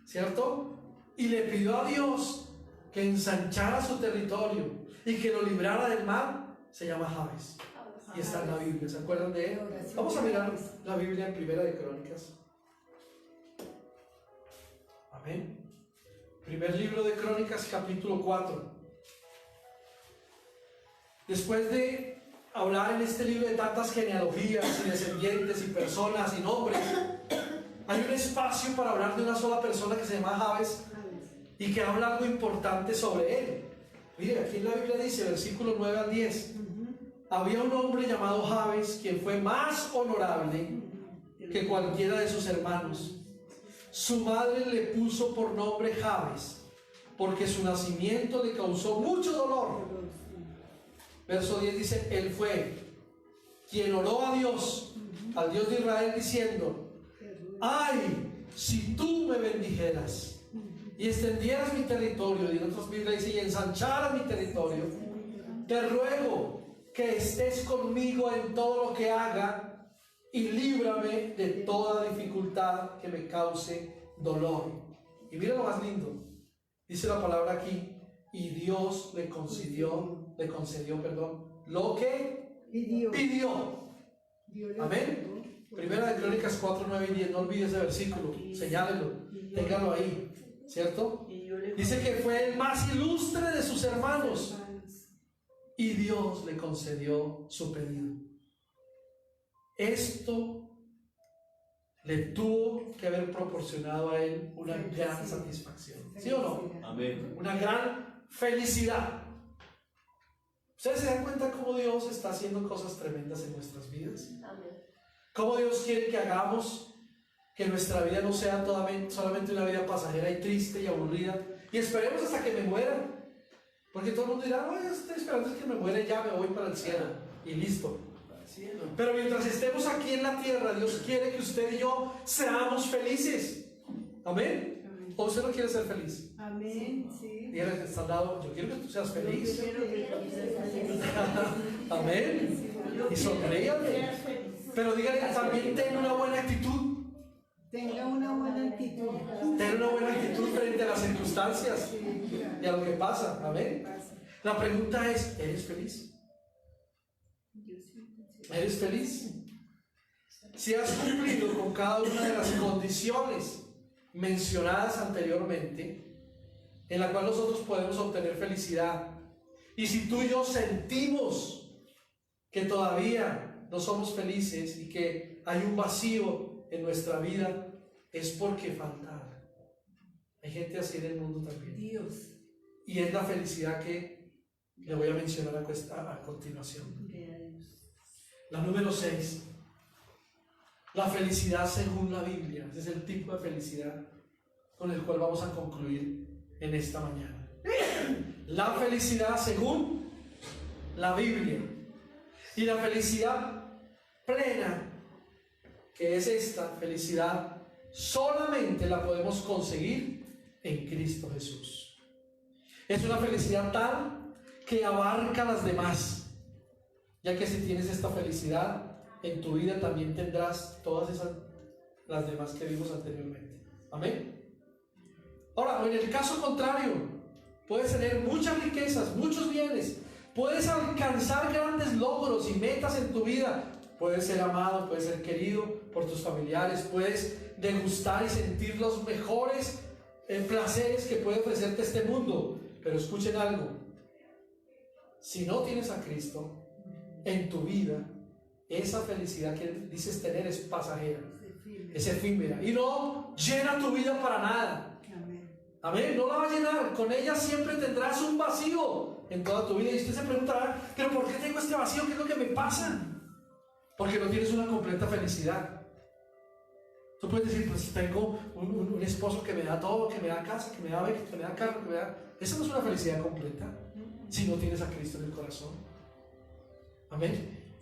¿cierto? Y le pidió a Dios que ensanchara su territorio y que lo librara del mal, se llama Jabes. Y está en la Biblia, ¿se acuerdan de él? Vamos a mirar la Biblia en Primera de Crónicas. Amén. Primer libro de Crónicas, capítulo 4. Después de hablar en este libro de tantas genealogías y descendientes y personas y nombres, hay un espacio para hablar de una sola persona que se llama Jabes y que habla algo importante sobre él. Mire, aquí en la Biblia dice, versículos 9 al 10, había un hombre llamado Jabes, quien fue más honorable que cualquiera de sus hermanos. Su madre le puso por nombre Jabes, porque su nacimiento le causó mucho dolor. Verso 10 dice, él fue quien oró a Dios, al Dios de Israel, diciendo, ay, si tú me bendijeras y extendieras mi territorio, y en otras Biblias dice, y ensancharas mi territorio, te ruego que estés conmigo en todo lo que haga y líbrame de toda dificultad que me cause dolor. Y mira lo más lindo, dice la palabra aquí, y Dios le concedió, lo que pidió. Amén. Primera de Crónicas 4, 9 y 10, no olvides ese versículo, señálelo, téngalo ahí, ¿cierto? Dice que fue el más ilustre de sus hermanos y Dios le concedió su pedido. Esto le tuvo que haber proporcionado a él una gran satisfacción, ¿sí o no? Amén. Una gran felicidad. ¿Ustedes se dan cuenta cómo Dios está haciendo cosas tremendas en nuestras vidas? Amén. Cómo Dios quiere que hagamos que nuestra vida no sea solamente una vida pasajera y triste y aburrida, y esperemos hasta que me muera, porque todo el mundo dirá, no, estoy esperando que me muera y ya me voy para el cielo y listo. Pero mientras estemos aquí en la tierra, Dios quiere que usted y yo seamos felices. ¿Amén? ¿O usted no quiere ser feliz? Amén, sí. Dígale al que está al lado, yo quiero que tú seas feliz. Amén. Y sonríale. Pero dígale también, ten una buena actitud. Tenga una buena actitud. Ten una buena actitud frente a las circunstancias y a lo que pasa. Amén. La pregunta es, ¿eres feliz? ¿Eres feliz? Si has cumplido con cada una de las condiciones mencionadas anteriormente, en la cual nosotros podemos obtener felicidad, y si tú y yo sentimos que todavía no somos felices y que hay un vacío en nuestra vida, es porque falta algo. Hay gente así en el mundo también. Dios. Y es la felicidad que le voy a mencionar a continuación. La número 6. La felicidad según la Biblia. Ese es el tipo de felicidad con el cual vamos a concluir en esta mañana. La felicidad según la Biblia. Y la felicidad plena, que es esta felicidad, solamente la podemos conseguir en Cristo Jesús. Es una felicidad tal que abarca las demás, ya que si tienes esta felicidad en tu vida también tendrás todas las demás que vimos anteriormente. Amén. Ahora, en el caso contrario, puedes tener muchas riquezas, muchos bienes, puedes alcanzar grandes logros y metas en tu vida, puedes ser amado, puedes ser querido por tus familiares, puedes degustar y sentir los mejores placeres que puede ofrecerte este mundo. Pero escuchen algo: si no tienes a Cristo en tu vida, esa felicidad que dices tener es pasajera, es efímera y no llena tu vida para nada. Amén, no la va a llenar. Con ella siempre tendrás un vacío en toda tu vida. Y usted se preguntará, ¿pero por qué tengo este vacío? ¿Qué es lo que me pasa? Porque no tienes una completa felicidad. Tú puedes decir, pues tengo un esposo que me da todo, que me da casa, que me da beca, que me da carro, que me da... Esa no es una felicidad completa si no tienes a Cristo en el corazón. Amén.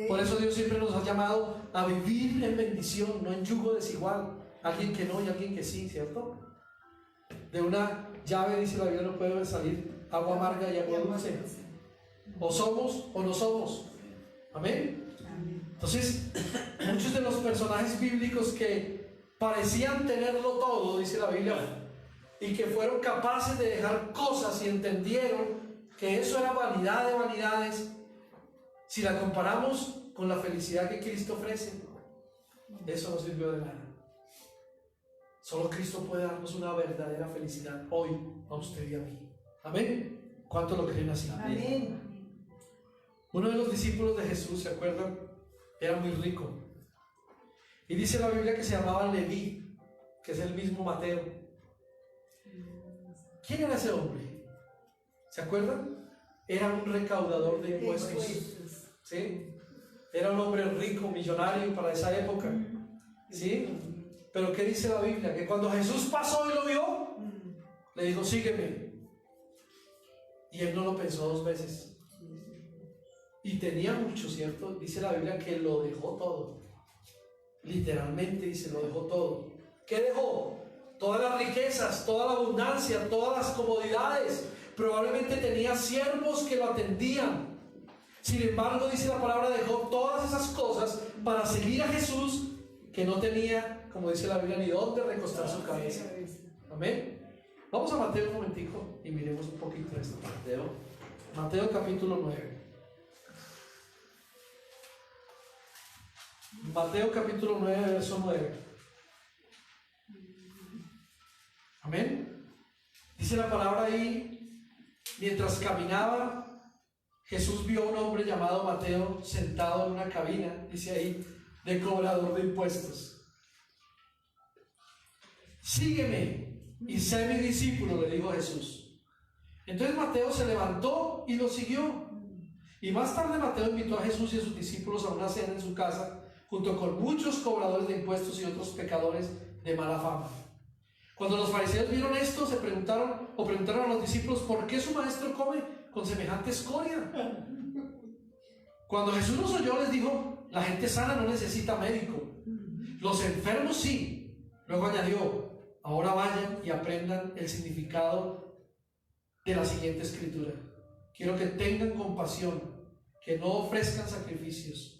Por eso Dios siempre nos ha llamado a vivir en bendición, no en yugo desigual. Alguien que no y alguien que sí, ¿cierto? De una llave, dice la Biblia, no puede salir agua amarga y agua dulce. O somos o no somos. Amén. Entonces, muchos de los personajes bíblicos que parecían tenerlo todo, dice la Biblia, y que fueron capaces de dejar cosas y entendieron que eso era vanidad de vanidades, si la comparamos con la felicidad que Cristo ofrece, eso no sirvió de nada. Solo Cristo puede darnos una verdadera felicidad hoy, a usted y a mí. Amén. ¿Cuántos lo creen así? Amén. Uno de los discípulos de Jesús, ¿se acuerdan? Era muy rico. Y dice la Biblia que se llamaba Leví, que es el mismo Mateo. ¿Quién era ese hombre? ¿Se acuerdan? Era un recaudador de impuestos. ¿Sí? Era un hombre rico, millonario para esa época. ¿Sí? Pero ¿qué dice la Biblia? Que cuando Jesús pasó y lo vio, le dijo, sígueme. Y él no lo pensó dos veces. Y tenía mucho, ¿cierto? Dice la Biblia que lo dejó todo. Literalmente dice, lo dejó todo. ¿Qué dejó? Todas las riquezas, toda la abundancia, todas las comodidades. Probablemente tenía siervos que lo atendían. Sin embargo, dice la palabra, dejó todas esas cosas para seguir a Jesús, que no tenía, como dice la Biblia, ni dónde recostar su cabeza. Amén. Vamos a Mateo un momentico y miremos un poquito de esto. Mateo capítulo 9. Mateo capítulo 9, verso 9. Amén. Dice la palabra ahí, mientras caminaba, Jesús vio a un hombre llamado Mateo sentado en una cabina, dice ahí, de cobrador de impuestos. Sígueme y sé mi discípulo, le dijo Jesús. Entonces Mateo se levantó y lo siguió. Y más tarde Mateo invitó a Jesús y a sus discípulos a una cena en su casa, junto con muchos cobradores de impuestos y otros pecadores de mala fama. Cuando los fariseos vieron esto, preguntaron a los discípulos, ¿por qué su maestro come con semejante escoria? Cuando Jesús los oyó, les dijo, la gente sana no necesita médico, los enfermos sí. Luego añadió, ahora vayan y aprendan el significado de la siguiente escritura. Quiero que tengan compasión, que no ofrezcan sacrificios,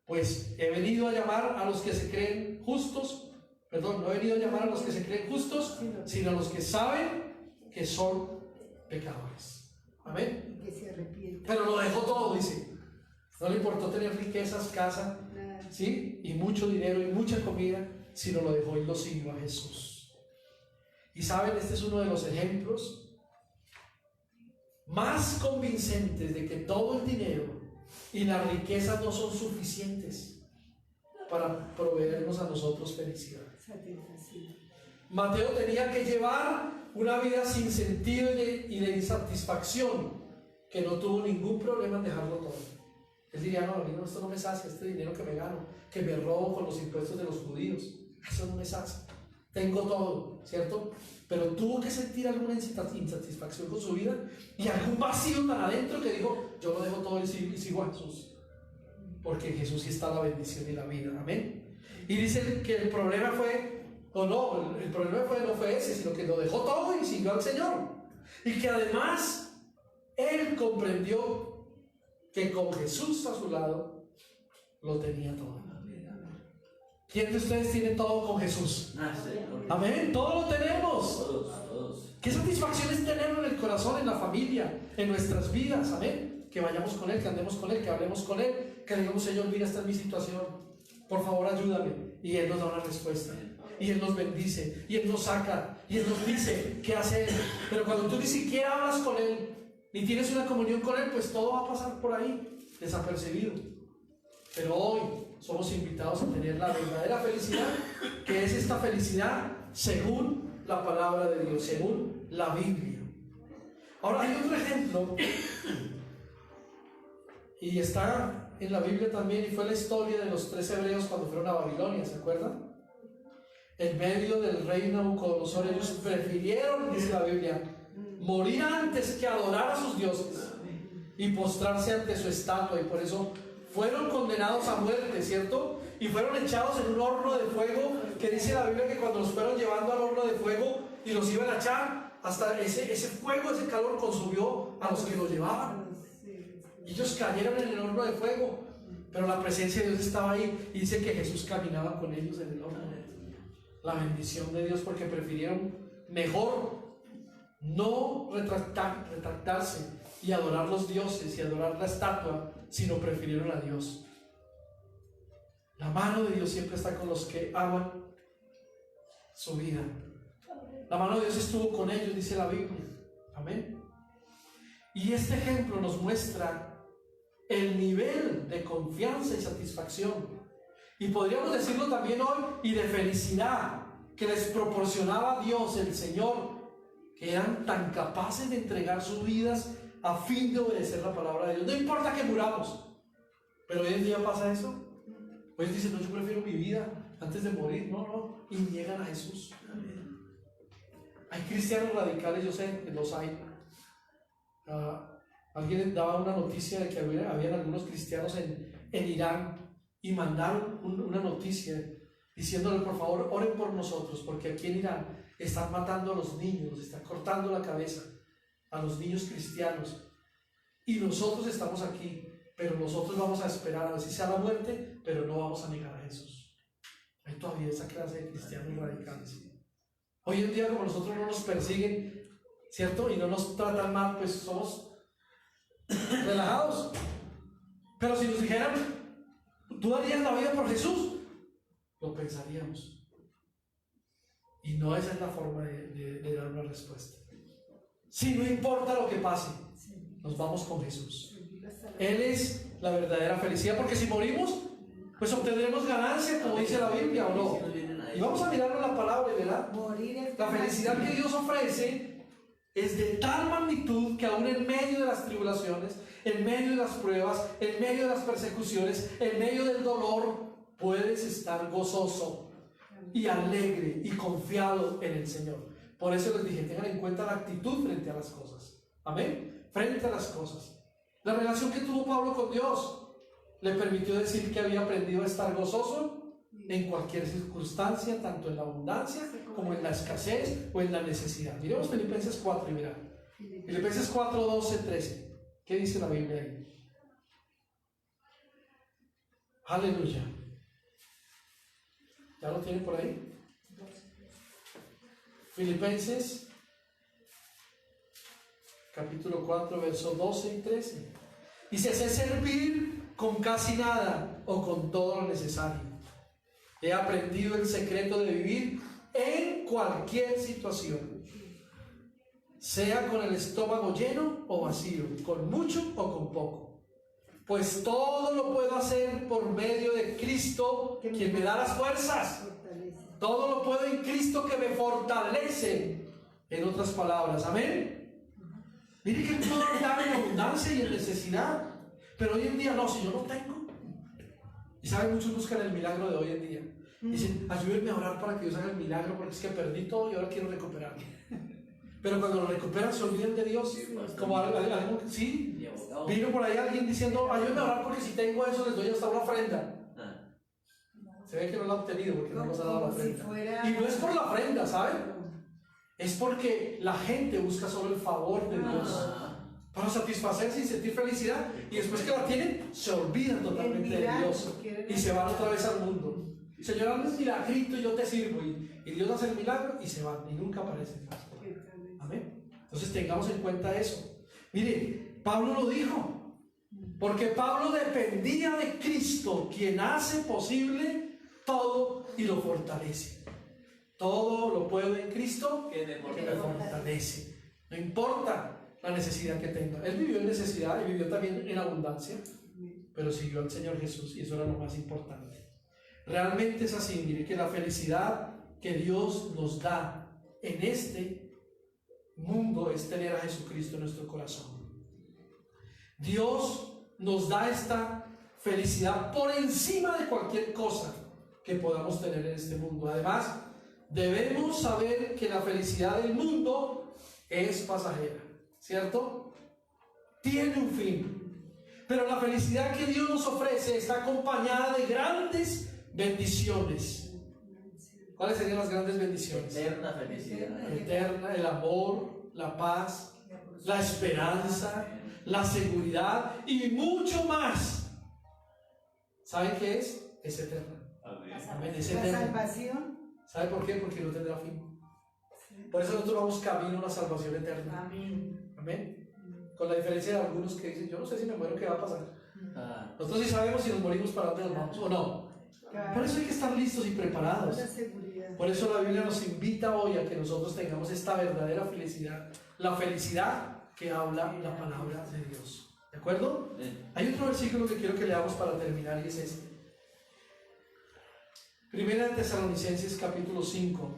pues he venido a llamar a los que se creen justos, no he venido a llamar a los que se creen justos, sino a los que saben que son pecadores. Amén. Que se arrepienten. Pero lo dejó todo, dice. No le importó tener riquezas, casa, ¿sí? Y mucho dinero y mucha comida, sino lo dejó y lo siguió a Jesús. Y saben, este es uno de los ejemplos más convincentes de que todo el dinero y las riquezas no son suficientes para proveernos a nosotros felicidad. Mateo tenía que llevar una vida sin sentido y de insatisfacción, que no tuvo ningún problema en dejarlo todo. Él diría, no, esto no me sacia, este dinero que me gano, que me robo con los impuestos de los judíos, eso no me sacia, tengo todo, ¿cierto? Pero tuvo que sentir alguna insatisfacción con su vida y algún vacío tan adentro que dijo, yo lo dejo todo y sigo a Jesús, porque en Jesús sí está la bendición y la vida. Amén. Y dice que el problema fue, o no, el problema no fue ese, sino que lo dejó todo y siguió al Señor. Y que además él comprendió que con Jesús a su lado lo tenía todo. ¿Quién de ustedes tiene todo con Jesús? Amén, todo lo tenemos. Todos. Qué satisfacción es tenerlo en el corazón, en la familia, en nuestras vidas. Amén, que vayamos con Él, que andemos con Él, que hablemos con Él, que le digamos: Señor, mira, esta es mi situación, por favor ayúdame. Y Él nos da una respuesta, y Él nos bendice, y Él nos saca, y Él nos dice qué hacer. Pero cuando tú ni siquiera hablas con Él, ni tienes una comunión con Él, pues todo va a pasar por ahí, desapercibido. Pero hoy somos invitados a tener la verdadera felicidad, que es esta felicidad según la palabra de Dios, según la Biblia. Ahora hay otro ejemplo, y está en la Biblia también, y fue la historia de los 3 hebreos cuando fueron a Babilonia, ¿se acuerdan? En medio del rey Nabucodonosor, ellos prefirieron, dice la Biblia, morir antes que adorar a sus dioses y postrarse ante su estatua, y por eso fueron condenados a muerte, ¿cierto? Y fueron echados en un horno de fuego, que dice la Biblia que cuando los fueron llevando al horno de fuego y los iban a echar, hasta ese fuego, ese calor consumió a los que los llevaban. Y ellos cayeron en el horno de fuego, pero la presencia de Dios estaba ahí, y dice que Jesús caminaba con ellos en el horno. La bendición de Dios, porque prefirieron mejor no retractarse y adorar los dioses y adorar la estatua, sino prefirieron a Dios. La mano de Dios siempre está con los que aman su vida. La mano de Dios estuvo con ellos, dice la Biblia. Amén. Y este ejemplo nos muestra el nivel de confianza y satisfacción, y podríamos decirlo también hoy, y de felicidad que les proporcionaba Dios, el Señor, que eran tan capaces de entregar sus vidas a fin de obedecer la palabra de Dios. No importa que muramos. Pero hoy en día pasa eso. Hoy dicen: no, yo prefiero mi vida antes de morir. No, y niegan a Jesús. Hay cristianos radicales, yo sé que los hay. Alguien daba una noticia de que habían algunos cristianos en Irán, y mandaron una noticia diciéndole: por favor, oren por nosotros, porque aquí en Irán están matando a los niños, están cortando la cabeza a los niños cristianos, y nosotros estamos aquí, pero nosotros vamos a esperar a ver si sea la muerte, pero no vamos a negar a Jesús. Hay todavía esa clase de cristianos radicales. Hoy en día, como nosotros no nos persiguen, ¿cierto? Y no nos tratan mal, pues somos relajados. Pero si nos dijeran: ¿tú darías la vida por Jesús?, lo pensaríamos. Y no esa es la forma de dar una respuesta. Si no importa lo que pase, nos vamos con Jesús. Él es la verdadera felicidad, porque si morimos, pues obtendremos ganancia, como dice la Biblia, ¿o no? Y vamos a mirarlo en la palabra, ¿verdad? La felicidad que Dios ofrece es de tal magnitud que aún en medio de las tribulaciones, en medio de las pruebas, en medio de las persecuciones, en medio del dolor, puedes estar gozoso y alegre y confiado en el Señor. Por eso les dije: tengan en cuenta la actitud frente a las cosas. Amén. Frente a las cosas. La relación que tuvo Pablo con Dios le permitió decir que había aprendido a estar gozoso en cualquier circunstancia, tanto en la abundancia como en la escasez o en la necesidad. Miremos Filipenses 4 y mirad. Filipenses 4, 12, 13. ¿Qué dice la Biblia ahí? Aleluya. ¿Ya lo tienen por ahí? Filipenses capítulo 4, versos 12 y 13. Dice: sé servir con casi nada o con todo lo necesario. He aprendido el secreto de vivir en cualquier situación, sea con el estómago lleno o vacío, con mucho o con poco. Pues todo lo puedo hacer por medio de Cristo, quien me da las fuerzas. Todo lo puedo en Cristo que me fortalece. En otras palabras, amén. Mire que todo está en abundancia y en necesidad. Pero hoy en día no, si yo no tengo. Y saben, muchos buscan el milagro de hoy en día. Dicen: ayúdenme a orar para que Dios haga el milagro, porque es que perdí todo y ahora quiero recuperarlo. Pero cuando lo recuperan se olvidan de Dios. Como algo, sí. Vino por ahí alguien diciendo: ayúdenme a orar porque si tengo eso les doy hasta una ofrenda. Se ve que no la ha obtenido porque no nos ha dado la Como si ofrenda. fuera- Y no es por la ofrenda, ¿saben? Es porque la gente busca solo el favor de Dios para satisfacerse y sentir felicidad, y después que la tienen se olvidan totalmente de Dios y se van otra vez al mundo. Señor, hazme un milagrito y yo te sirvo, y Dios hace el milagro y se van y nunca aparecen. Amén. Entonces tengamos en cuenta eso. Mire, Pablo lo dijo, porque Pablo dependía de Cristo, quien hace posible todo y lo fortalece. Todo lo puedo en Cristo que me fortalece. No importa la necesidad que tenga. Él vivió en necesidad y vivió también en abundancia, pero siguió al Señor Jesús, y eso era lo más importante. Realmente es así. Mire que la felicidad que Dios nos da en este mundo es tener a Jesucristo en nuestro corazón. Dios nos da esta felicidad por encima de cualquier cosa que podamos tener en este mundo. Además, debemos saber que la felicidad del mundo es pasajera, ¿cierto? Tiene un fin. Pero la felicidad que Dios nos ofrece está acompañada de grandes bendiciones. ¿Cuáles serían las grandes bendiciones? Eterna felicidad. Eterna, el amor, la paz, la esperanza, la seguridad y mucho más. ¿Saben qué es? Es eterna. Amén. Es La eterna. salvación. ¿Sabe por qué? Porque no tendrá fin. Por eso nosotros vamos camino a una salvación eterna. Amén. Amén. Con la diferencia de algunos que dicen, yo no sé si me muero, ¿qué va a pasar? Ah, Nosotros sí sabemos si nos morimos, para dónde nos vamos o no. Por eso hay que estar listos y preparados. La seguridad. Por eso la Biblia nos invita hoy a que nosotros tengamos esta verdadera felicidad, la felicidad que habla la palabra de Dios. ¿De acuerdo? Hay otro versículo que quiero que leamos para terminar, y es este. Primera de Tesalonicenses capítulo 5.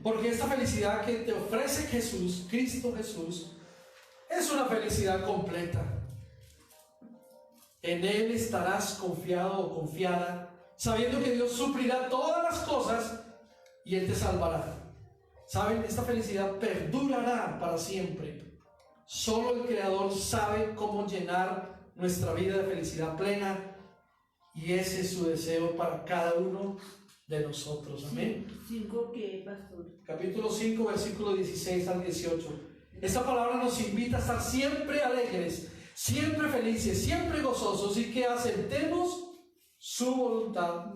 Porque esta felicidad que te ofrece Jesús, Cristo Jesús, es una felicidad completa. En Él estarás confiado o confiada, sabiendo que Dios suplirá todas las cosas y Él te salvará. ¿Saben? Esta felicidad perdurará para siempre. Solo el Creador sabe cómo llenar nuestra vida de felicidad plena, y ese es su deseo para cada uno de nosotros. Amén. 5 que, pastor. Capítulo 5, versículo 16 al 18. Esta palabra nos invita a estar siempre alegres, siempre felices, siempre gozosos, y que aceptemos su voluntad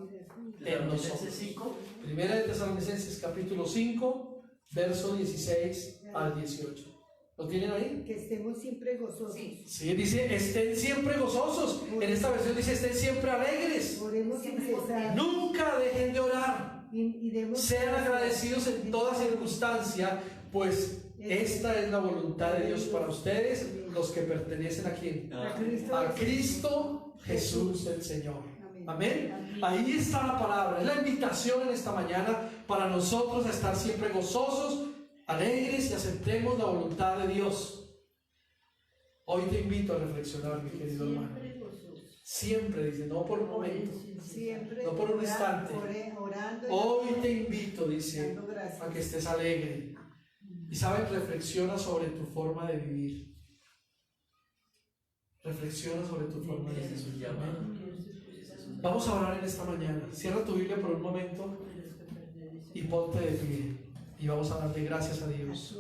en nosotros. Primera de Tesalonicenses capítulo 5, verso 16 al 18. ¿Lo tienen ahí? Que estemos siempre gozosos. Sí, dice, estén siempre gozosos. En esta versión dice, estén siempre alegres. Oremos sin cesar. Nunca dejen de orar. Y demos Sean agradecidos en toda circunstancia, pues esta es la voluntad de Dios para ustedes, los que pertenecen a ¿quién? A Cristo Jesús el Señor. Amén. Ahí está la palabra, es la invitación en esta mañana para nosotros a estar siempre gozosos, alegres, y aceptemos la voluntad de Dios. Hoy te invito a reflexionar, mi querido hermano. Siempre, dice, no por un momento, siempre, no por un instante. Orando. Hoy te invito, dice, dando gracias. a que estés alegre. Y sabes, reflexiona sobre tu forma de vivir. Reflexiona sobre tu forma de vivir. Amén. Vamos a orar en esta mañana. Cierra tu Biblia por un momento y ponte de pie. Y vamos a darle gracias a Dios.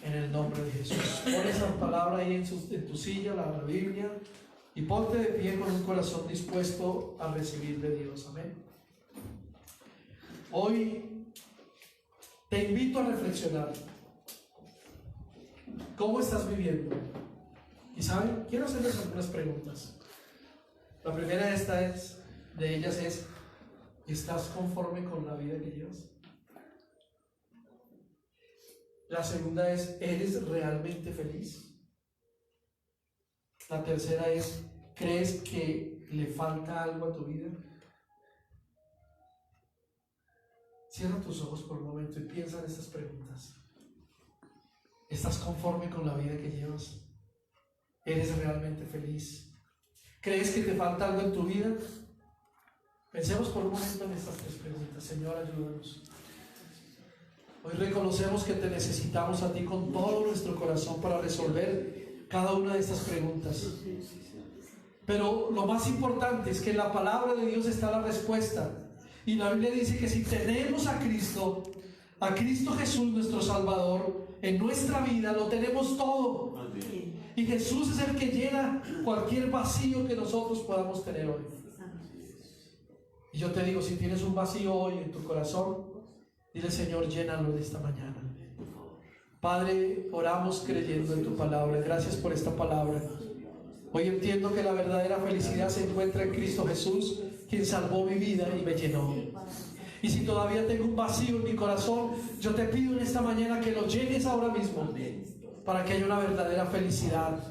En el nombre de Jesús. Pon esa palabra ahí en tu silla, la Biblia, y ponte de pie con un corazón dispuesto a recibir de Dios. Amén. Hoy te invito a reflexionar. ¿Cómo estás viviendo? Y saben, quiero hacerles algunas preguntas. La primera de ellas es, ¿estás conforme con la vida que llevas? La segunda es, ¿eres realmente feliz? La tercera es, ¿crees que le falta algo a tu vida? Cierra tus ojos por un momento y piensa en estas preguntas. ¿Estás conforme con la vida que llevas? ¿Eres realmente feliz? ¿Crees que te falta algo en tu vida? Pensemos por un momento en estas tres preguntas. Señor, ayúdanos. Hoy reconocemos que te necesitamos a ti con todo nuestro corazón para resolver cada una de estas preguntas. Pero lo más importante es que en la palabra de Dios está la respuesta. Y la Biblia dice que si tenemos a Cristo Jesús nuestro Salvador, en nuestra vida lo tenemos todo. Y Jesús es el que llena cualquier vacío que nosotros podamos tener hoy. Y yo te digo, si tienes un vacío hoy en tu corazón, dile: Señor, llénalo de esta mañana. Padre, oramos creyendo en tu palabra. Gracias por esta palabra. Hoy entiendo que la verdadera felicidad se encuentra en Cristo Jesús, quien salvó mi vida y me llenó. Y si todavía tengo un vacío en mi corazón, yo te pido en esta mañana que lo llenes ahora mismo, para que haya una verdadera felicidad.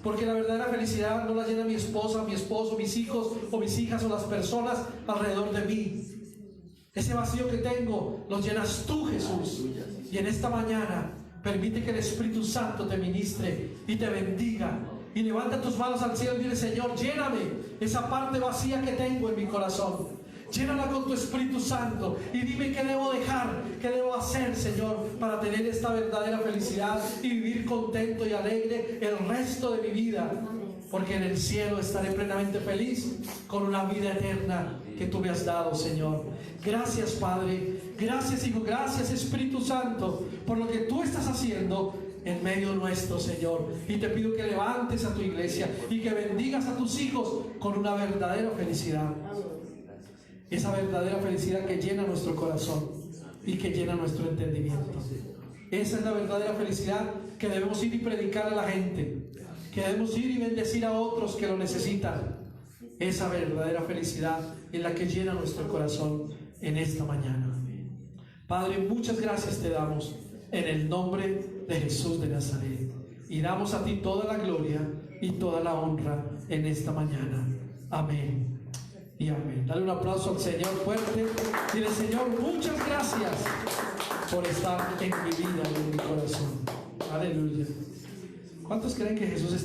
Porque la verdadera felicidad no la llena mi esposa, mi esposo, mis hijos o mis hijas o las personas alrededor de mí. Ese vacío que tengo lo llenas tú, Jesús. Y en esta mañana permite que el Espíritu Santo te ministre y te bendiga. Y levanta tus manos al cielo y dile: Señor, lléname esa parte vacía que tengo en mi corazón. Llénala con tu Espíritu Santo y dime qué debo dejar, qué debo hacer, Señor, para tener esta verdadera felicidad y vivir contento y alegre el resto de mi vida. Porque en el cielo estaré plenamente feliz con una vida eterna que tú me has dado, Señor. Gracias, Padre. Gracias, Hijo. Gracias, Espíritu Santo, por lo que tú estás haciendo en medio nuestro, Señor. Y te pido que levantes a tu iglesia y que bendigas a tus hijos con una verdadera felicidad. Esa verdadera felicidad que llena nuestro corazón y que llena nuestro entendimiento. Esa es la verdadera felicidad que debemos ir y predicar a la gente, que debemos ir y bendecir a otros que lo necesitan. Esa verdadera felicidad es la que llena nuestro corazón en esta mañana. Padre, muchas gracias te damos en el nombre de Jesús de Nazaret, y damos a ti toda la gloria y toda la honra en esta mañana. Amén y amén. Dale un aplauso al Señor fuerte. Dile: Señor, muchas gracias por estar en mi vida y en mi corazón. Aleluya. ¿Cuántos creen que Jesús está